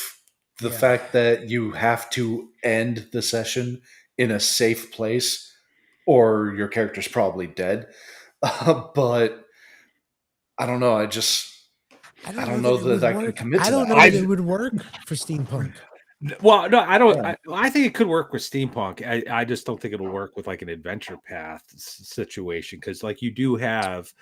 the fact that you have to end the session in a safe place, or your character's probably dead. But I don't know. I don't know that I can commit to that. I don't know that it would work for steampunk. Well, no, I don't. I think it could work with steampunk. I just don't think it'll work with like an adventure path situation, because like you do have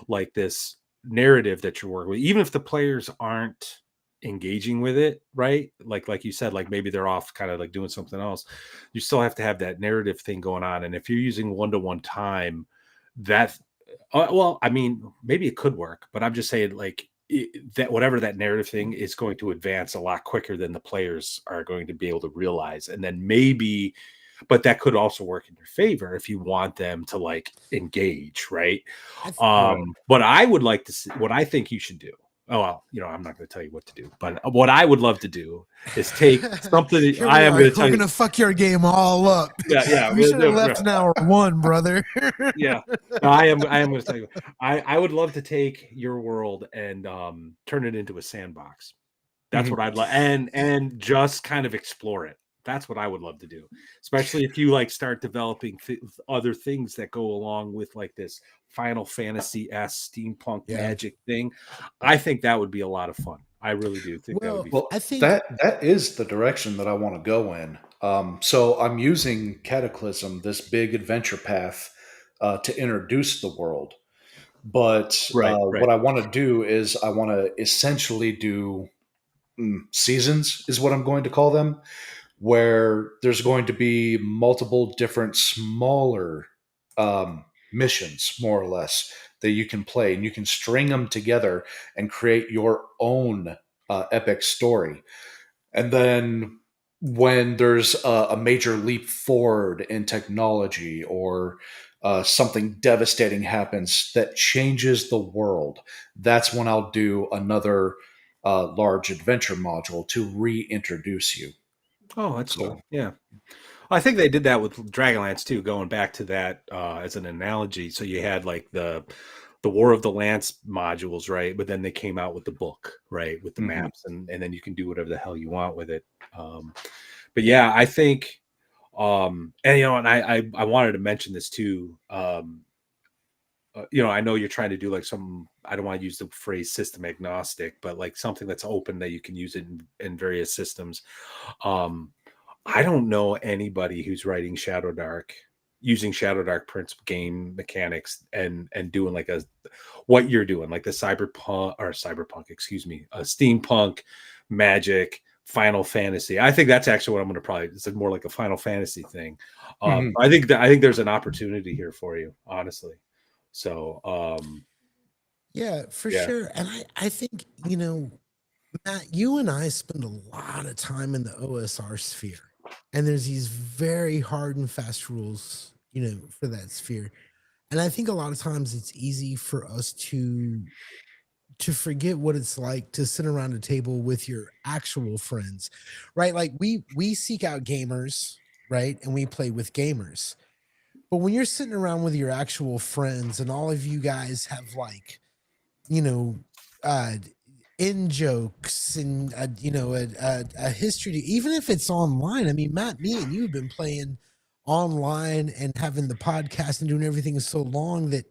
like this narrative that you're working with, even if the players aren't engaging with it, right? Like you said, like maybe they're off kind of like doing something else. You still have to have that narrative thing going on, and if you're using one-to-one time, that well, I mean, maybe it could work, but I'm just saying like that whatever that narrative thing is going to advance a lot quicker than the players are going to be able to realize. And then maybe, but that could also work in your favor if you want them to like engage, right? But I would like to see what I think you should do. Oh, well, you know, I'm not going to tell you what to do, but what I would love to do is take something. I am going to tell you. We're going to fuck your game all up. Yeah. You should have left an hour one, brother. Yeah. No, I am going to tell you. I would love to take your world and turn it into a sandbox. That's what I'd like, and just kind of explore it. That's what I would love to do, especially if you like start developing other things that go along with like this Final Fantasy-esque steampunk magic thing. I think that would be a lot of fun. I really do think that would be fun. I think that is the direction that I want to go in. So I'm using Cataclysm, this big adventure path, to introduce the world. But what I want to do is I want to essentially do seasons, is what I'm going to call them, where there's going to be multiple different smaller missions, more or less, that you can play, and you can string them together and create your own epic story. And then when there's a major leap forward in technology, or something devastating happens that changes the world, that's when I'll do another large adventure module to reintroduce you. Oh, that's So, cool. Yeah. I think they did that with Dragonlance too, going back to that as an analogy. So you had like the War of the Lance modules, right? But then they came out with the book, right, with the maps, and then you can do whatever the hell you want with it. But yeah, I think, and and I wanted to mention this too. I know you're trying to do like some. I don't want to use the phrase system agnostic, but like something that's open that you can use it in various systems. Um, I don't know anybody who's writing using Shadow Dark principle game mechanics and doing like what you're doing, like the cyberpunk, excuse me, steampunk, magic, Final Fantasy. I think that's actually what I'm going to it's more like a Final Fantasy thing. I think there's an opportunity here for you, honestly. So, yeah, for sure. And I think, Matt, you and I spend a lot of time in the OSR sphere, and there's these very hard and fast rules, for that sphere. And I think a lot of times it's easy for us to forget what it's like to sit around a table with your actual friends, right? Like we seek out gamers, right? And we play with gamers. But when you're sitting around with your actual friends and all of you guys have like, you know, uh in jokes and a history to, even if it's online. I mean, Matt, me and you have been playing online and having the podcast and doing everything so long that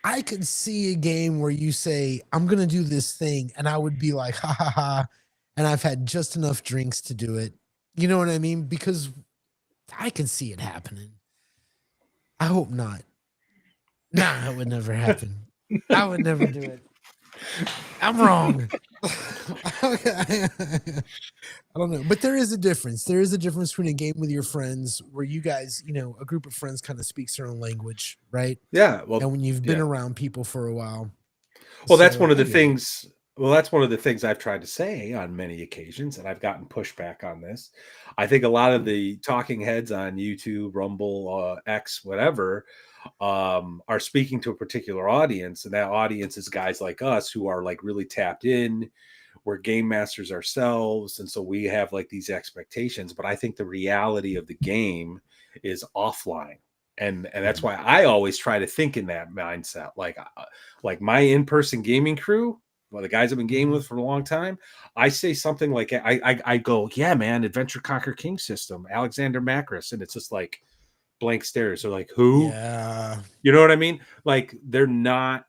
I could see a game where you say, I'm going to do this thing. And I would be like, ha ha ha. And I've had just enough drinks to do it. You know what I mean? Because I can see it happening. I hope not. Nah, it would never happen. I would never do it. I'm wrong. I don't know. But there is a difference. There is a difference between a game with your friends where you guys, a group of friends kind of speaks their own language, right? yeah. Well, and when you've been around people for a while. Well, that's one of the things. Well, that's one of the things I've tried to say on many occasions, and I've gotten pushback on this. I think a lot of the talking heads on YouTube, Rumble, X, whatever, are speaking to a particular audience, and that audience is guys like us who are like really tapped in. We're game masters ourselves, and so we have like these expectations. But I think the reality of the game is offline. And that's why I always try to think in that mindset. Like my in-person gaming crew, well, the guys I've been gaming with for a long time, I say something like I go, yeah, man, Adventure Conquer King system, Alexander Macris, and it's just like blank stares. They're like, who? Yeah. You know what I mean? Like they're not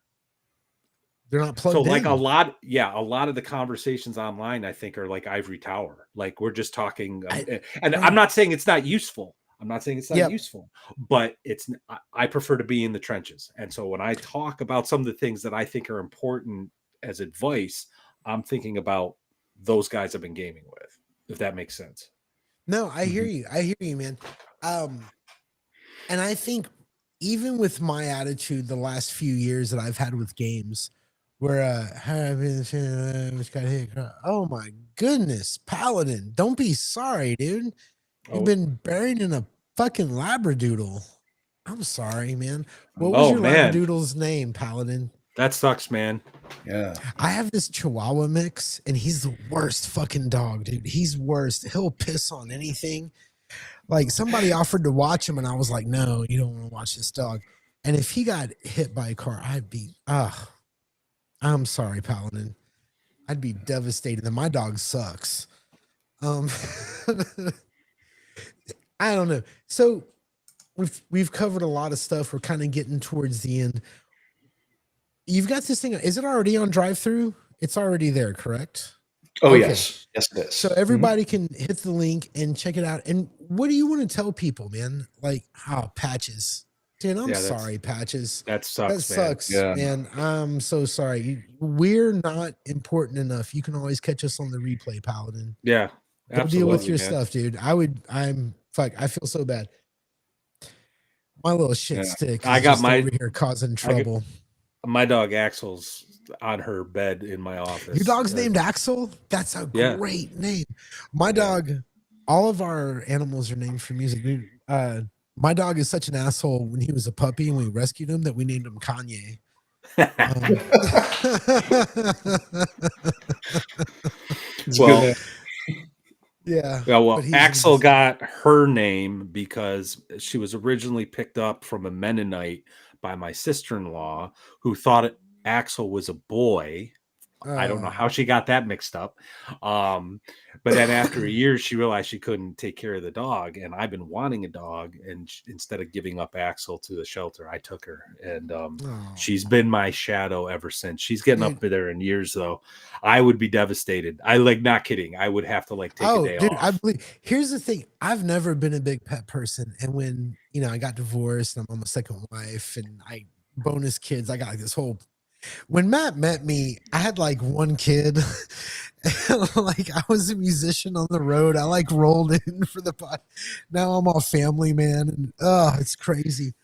plugged so like in. a lot of the conversations online, I think, are like ivory tower. Like we're just talking, and I'm not saying it's not useful. I'm not saying it's not useful, but I prefer to be in the trenches. And so when I talk about some of the things that I think are important as advice, I'm thinking about those guys I've been gaming with, if that makes sense. No, I hear you. I hear you, man. And I think even with my attitude the last few years that I've had with games where oh my goodness, Paladin, don't be sorry, dude. You've been buried in a fucking labradoodle. I'm sorry, man. What was your labradoodle's name, Paladin? That sucks, man. Yeah. I have this Chihuahua mix, and he's the worst fucking dog, dude. He's worst. He'll piss on anything. Like somebody offered to watch him, and I was like, no, you don't want to watch this dog. And if he got hit by a car, I'd be, I'm sorry, Paladin. I'd be devastated. And my dog sucks. I don't know. So we've covered a lot of stuff. We're kind of getting towards the end. You've got this thing. Is it already on drive-through? It's already there, correct? Oh, okay. Yes, it is. So everybody can hit the link and check it out. And what do you want to tell people, man? Like, Patches. Dude, I'm sorry, Patches. That sucks, man. I'm so sorry. We're not important enough. You can always catch us on the replay, Paladin. Yeah. Go deal with your stuff, dude. I feel so bad. My little shit stick. I got over here causing trouble. My dog Axel's on her bed in my office. Your dog's named Axel? That's a Yeah. great name. My dog, all of our animals are named for music. Dude, my dog is such an asshole when he was a puppy and we rescued him that we named him Kanye. Well, yeah. well, Axel got her name because she was originally picked up from a Mennonite by my sister-in-law, who thought Axel was a boy. I don't know how she got that mixed up. But then after a year, she realized she couldn't take care of the dog. And I've been wanting a dog. And instead of giving up Axel to the shelter, I took her. And she's been my shadow ever since. She's getting up there in years, though. I would be devastated. Not kidding. I would have to take a day off. I believe. Here's the thing. I've never been a big pet person. And when, I got divorced and I'm on my second wife and bonus kids, I got this whole... When Matt met me, I had one kid. I was a musician on the road. I rolled in for the pod. Now I'm all family man, and it's crazy.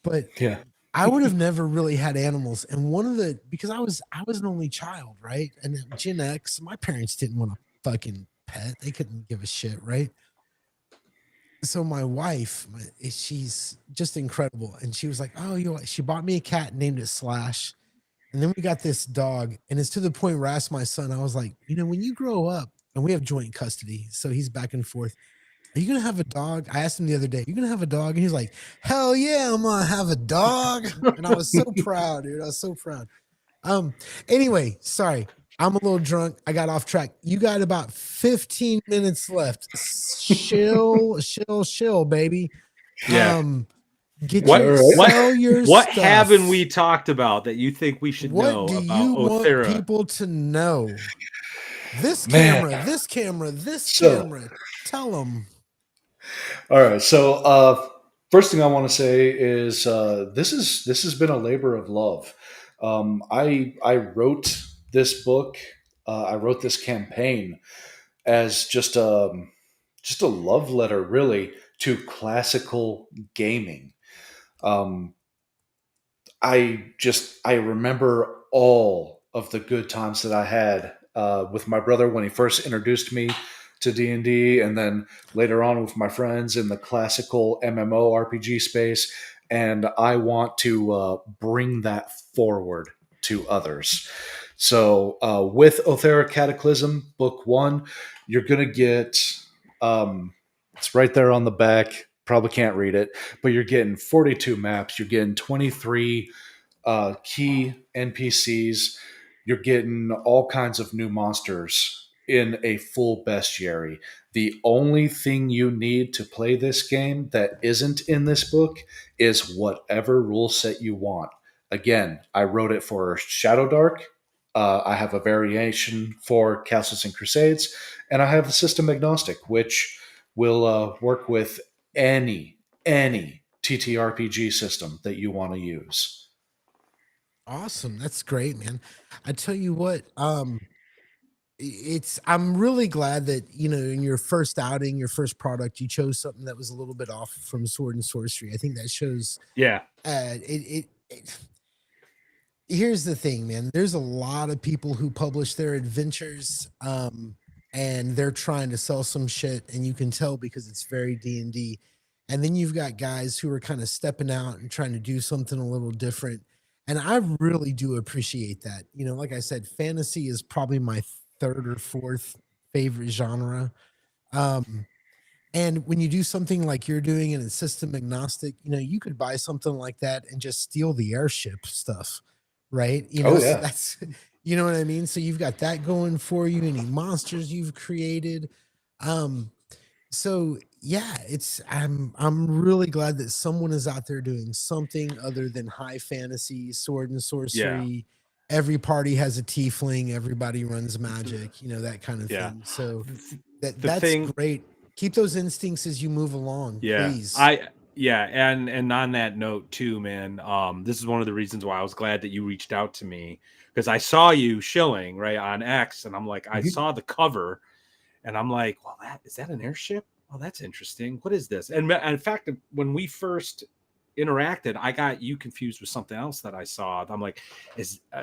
But yeah, I would have never really had animals. And because I was an only child, right? And Gen X, my parents didn't want a fucking pet. They couldn't give a shit, right? So my wife, she's just incredible, and she was like, "Oh, she bought me a cat and named it Slash." And then we got this dog, and it's to the point where I asked my son, I was like, when you grow up, and we have joint custody, so he's back and forth, are you going to have a dog? I asked him the other day, you going to have a dog? And he's like, hell yeah, I'm going to have a dog. And I was so proud, dude. I was so proud. Anyway, sorry. I'm a little drunk. I got off track. You got about 15 minutes left. Chill, baby. Yeah. What haven't we talked about that you think we should know about Aeothera? What do you want people to know? This camera. Tell them. All right. So first thing I want to say is this has been a labor of love. I wrote this book. I wrote this campaign as just a love letter, really, to classical gaming. I remember all of the good times that I had with my brother when he first introduced me to D&D, and then later on with my friends in the classical MMORPG space. And I want to bring that forward to others. So with Aeothera Cataclysm, Book 1, you're going to get, it's right there on the back, probably can't read it, but you're getting 42 maps, you're getting 23 key NPCs, you're getting all kinds of new monsters in a full bestiary. The only thing you need to play this game that isn't in this book is whatever rule set you want. Again, I wrote it for Shadowdark. I have a variation for Castles and Crusades, and I have a system agnostic, which will work with any TTRPG system that you want to use. Awesome. That's great, man. I tell you what, I'm really glad that, in your first outing, your first product, you chose something that was a little bit off from Sword and Sorcery. I think that shows. Yeah. Here's the thing, man. There's a lot of people who publish their adventures, and they're trying to sell some shit, and you can tell because it's very D&D. And then you've got guys who are kind of stepping out and trying to do something a little different. And I really do appreciate that. Like I said, fantasy is probably my third or fourth favorite genre. And when you do something like you're doing and it's system agnostic, you could buy something like that and just steal the airship stuff, right? So that's, you know what I mean? So you've got that going for you, any monsters you've created. So yeah, I'm really glad that someone is out there doing something other than high fantasy, sword and sorcery. Yeah. Every party has a tiefling, everybody runs magic, that kind of thing. So that's great. Keep those instincts as you move along, please. And on that note too, man, this is one of the reasons why I was glad that you reached out to me, because I saw you shilling right on X, and I'm like, I saw the cover. And I'm like, well, is that an airship? Oh, that's interesting. What is this? And in fact, when we first interacted, I got you confused with something else that I saw. I'm like,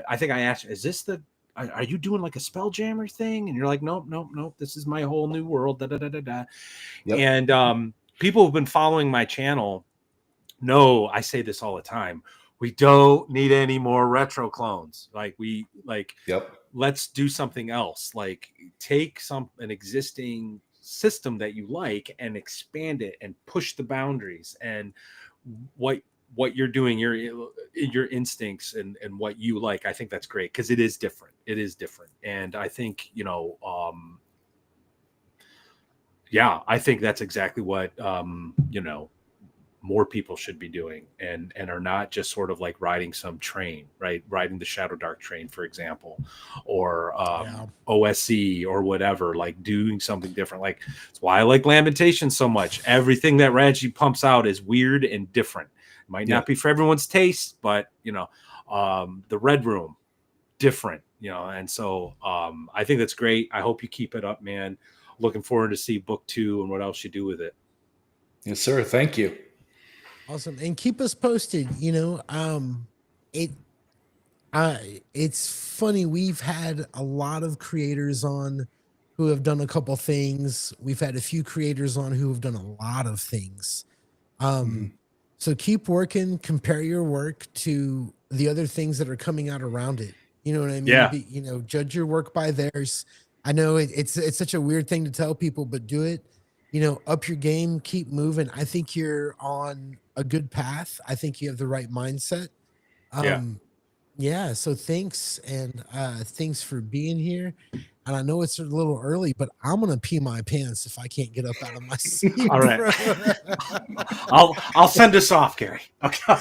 I think I asked, is this are you doing like a Spelljammer thing? And you're like, nope, nope, nope. This is my whole new world. Da, da, da, da, da. Yep. And people who've been following my channel know I say this all the time. We don't need any more retro clones. Yep. Let's do something else. Like take an existing system that you like and expand it and push the boundaries. And what you're doing, your instincts and what you like, I think that's great because it is different. It is different. And I think, yeah, I think that's exactly what more people should be doing and are not just sort of like riding some train, right? Riding the Shadow Dark train, for example, or OSC or whatever, like doing something different. Like that's why I like Lamentation so much. Everything that Radji pumps out is weird and different. It might not be for everyone's taste, but the Red Room, different, and so I think that's great. I hope you keep it up, man. Looking forward to see book 2 and what else you do with it. Yes, sir. Thank you. Awesome. And keep us posted. It's funny. We've had a lot of creators on who have done a couple things. We've had a few creators on who have done a lot of things. So keep working, compare your work to the other things that are coming out around it. You know what I mean? Yeah. Judge your work by theirs. I know it's such a weird thing to tell people, but do it. Up your game, keep moving. I think you're on a good path. I think you have the right mindset. Yeah. So thanks. And thanks for being here. And I know it's a little early, but I'm going to pee my pants if I can't get up out of my seat. All right. I'll send us off, Gary. Okay.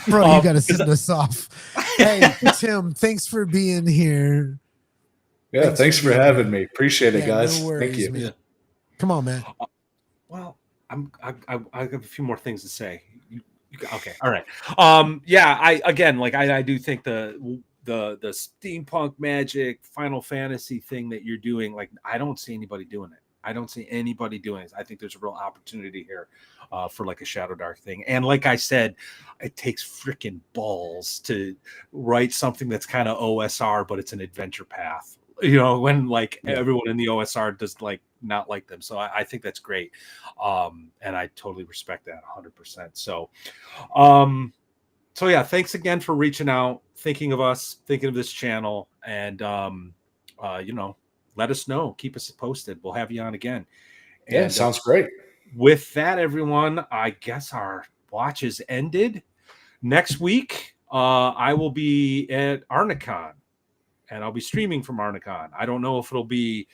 Bro, you got to send us off. Hey, Tim, thanks for being here. Yeah. Thanks for having me. Appreciate it, guys. No worries, thank you. Man. Come on, man. Well, I have a few more things to say. Okay. All right. Yeah. I do think the steampunk magic Final Fantasy thing that you're doing, like, I don't see anybody doing it. I don't see anybody doing it. I think there's a real opportunity here for like a Shadow Dark thing. And like I said, it takes freaking balls to write something that's kind of OSR, but it's an adventure path. When everyone in the OSR does not like them. So I think that's great. And I totally respect that 100%. So yeah, thanks again for reaching out, thinking of us, thinking of this channel, and let us know. Keep us posted. We'll have you on again. Yeah, sounds great. With that, everyone, I guess our watch is ended. Next week, I will be at Arnicon, and I'll be streaming from Arnicon. I don't know if it'll be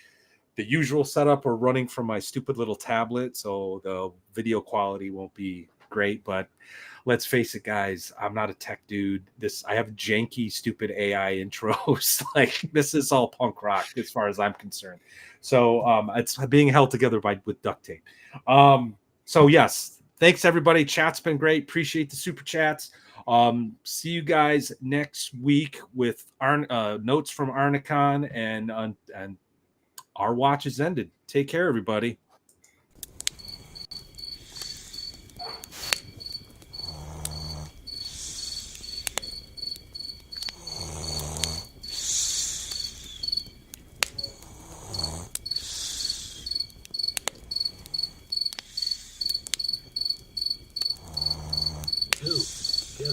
the usual setup or running from my stupid little tablet, so the video quality won't be great, but let's face it, guys, I'm not a tech dude. I have janky, stupid AI intros. This is all punk rock as far as I'm concerned. So it's being held together with duct tape. So yes, thanks everybody. Chat's been great. Appreciate the super chats. See you guys next week with our notes from Arnicon, and our watch is ended. Take care, everybody.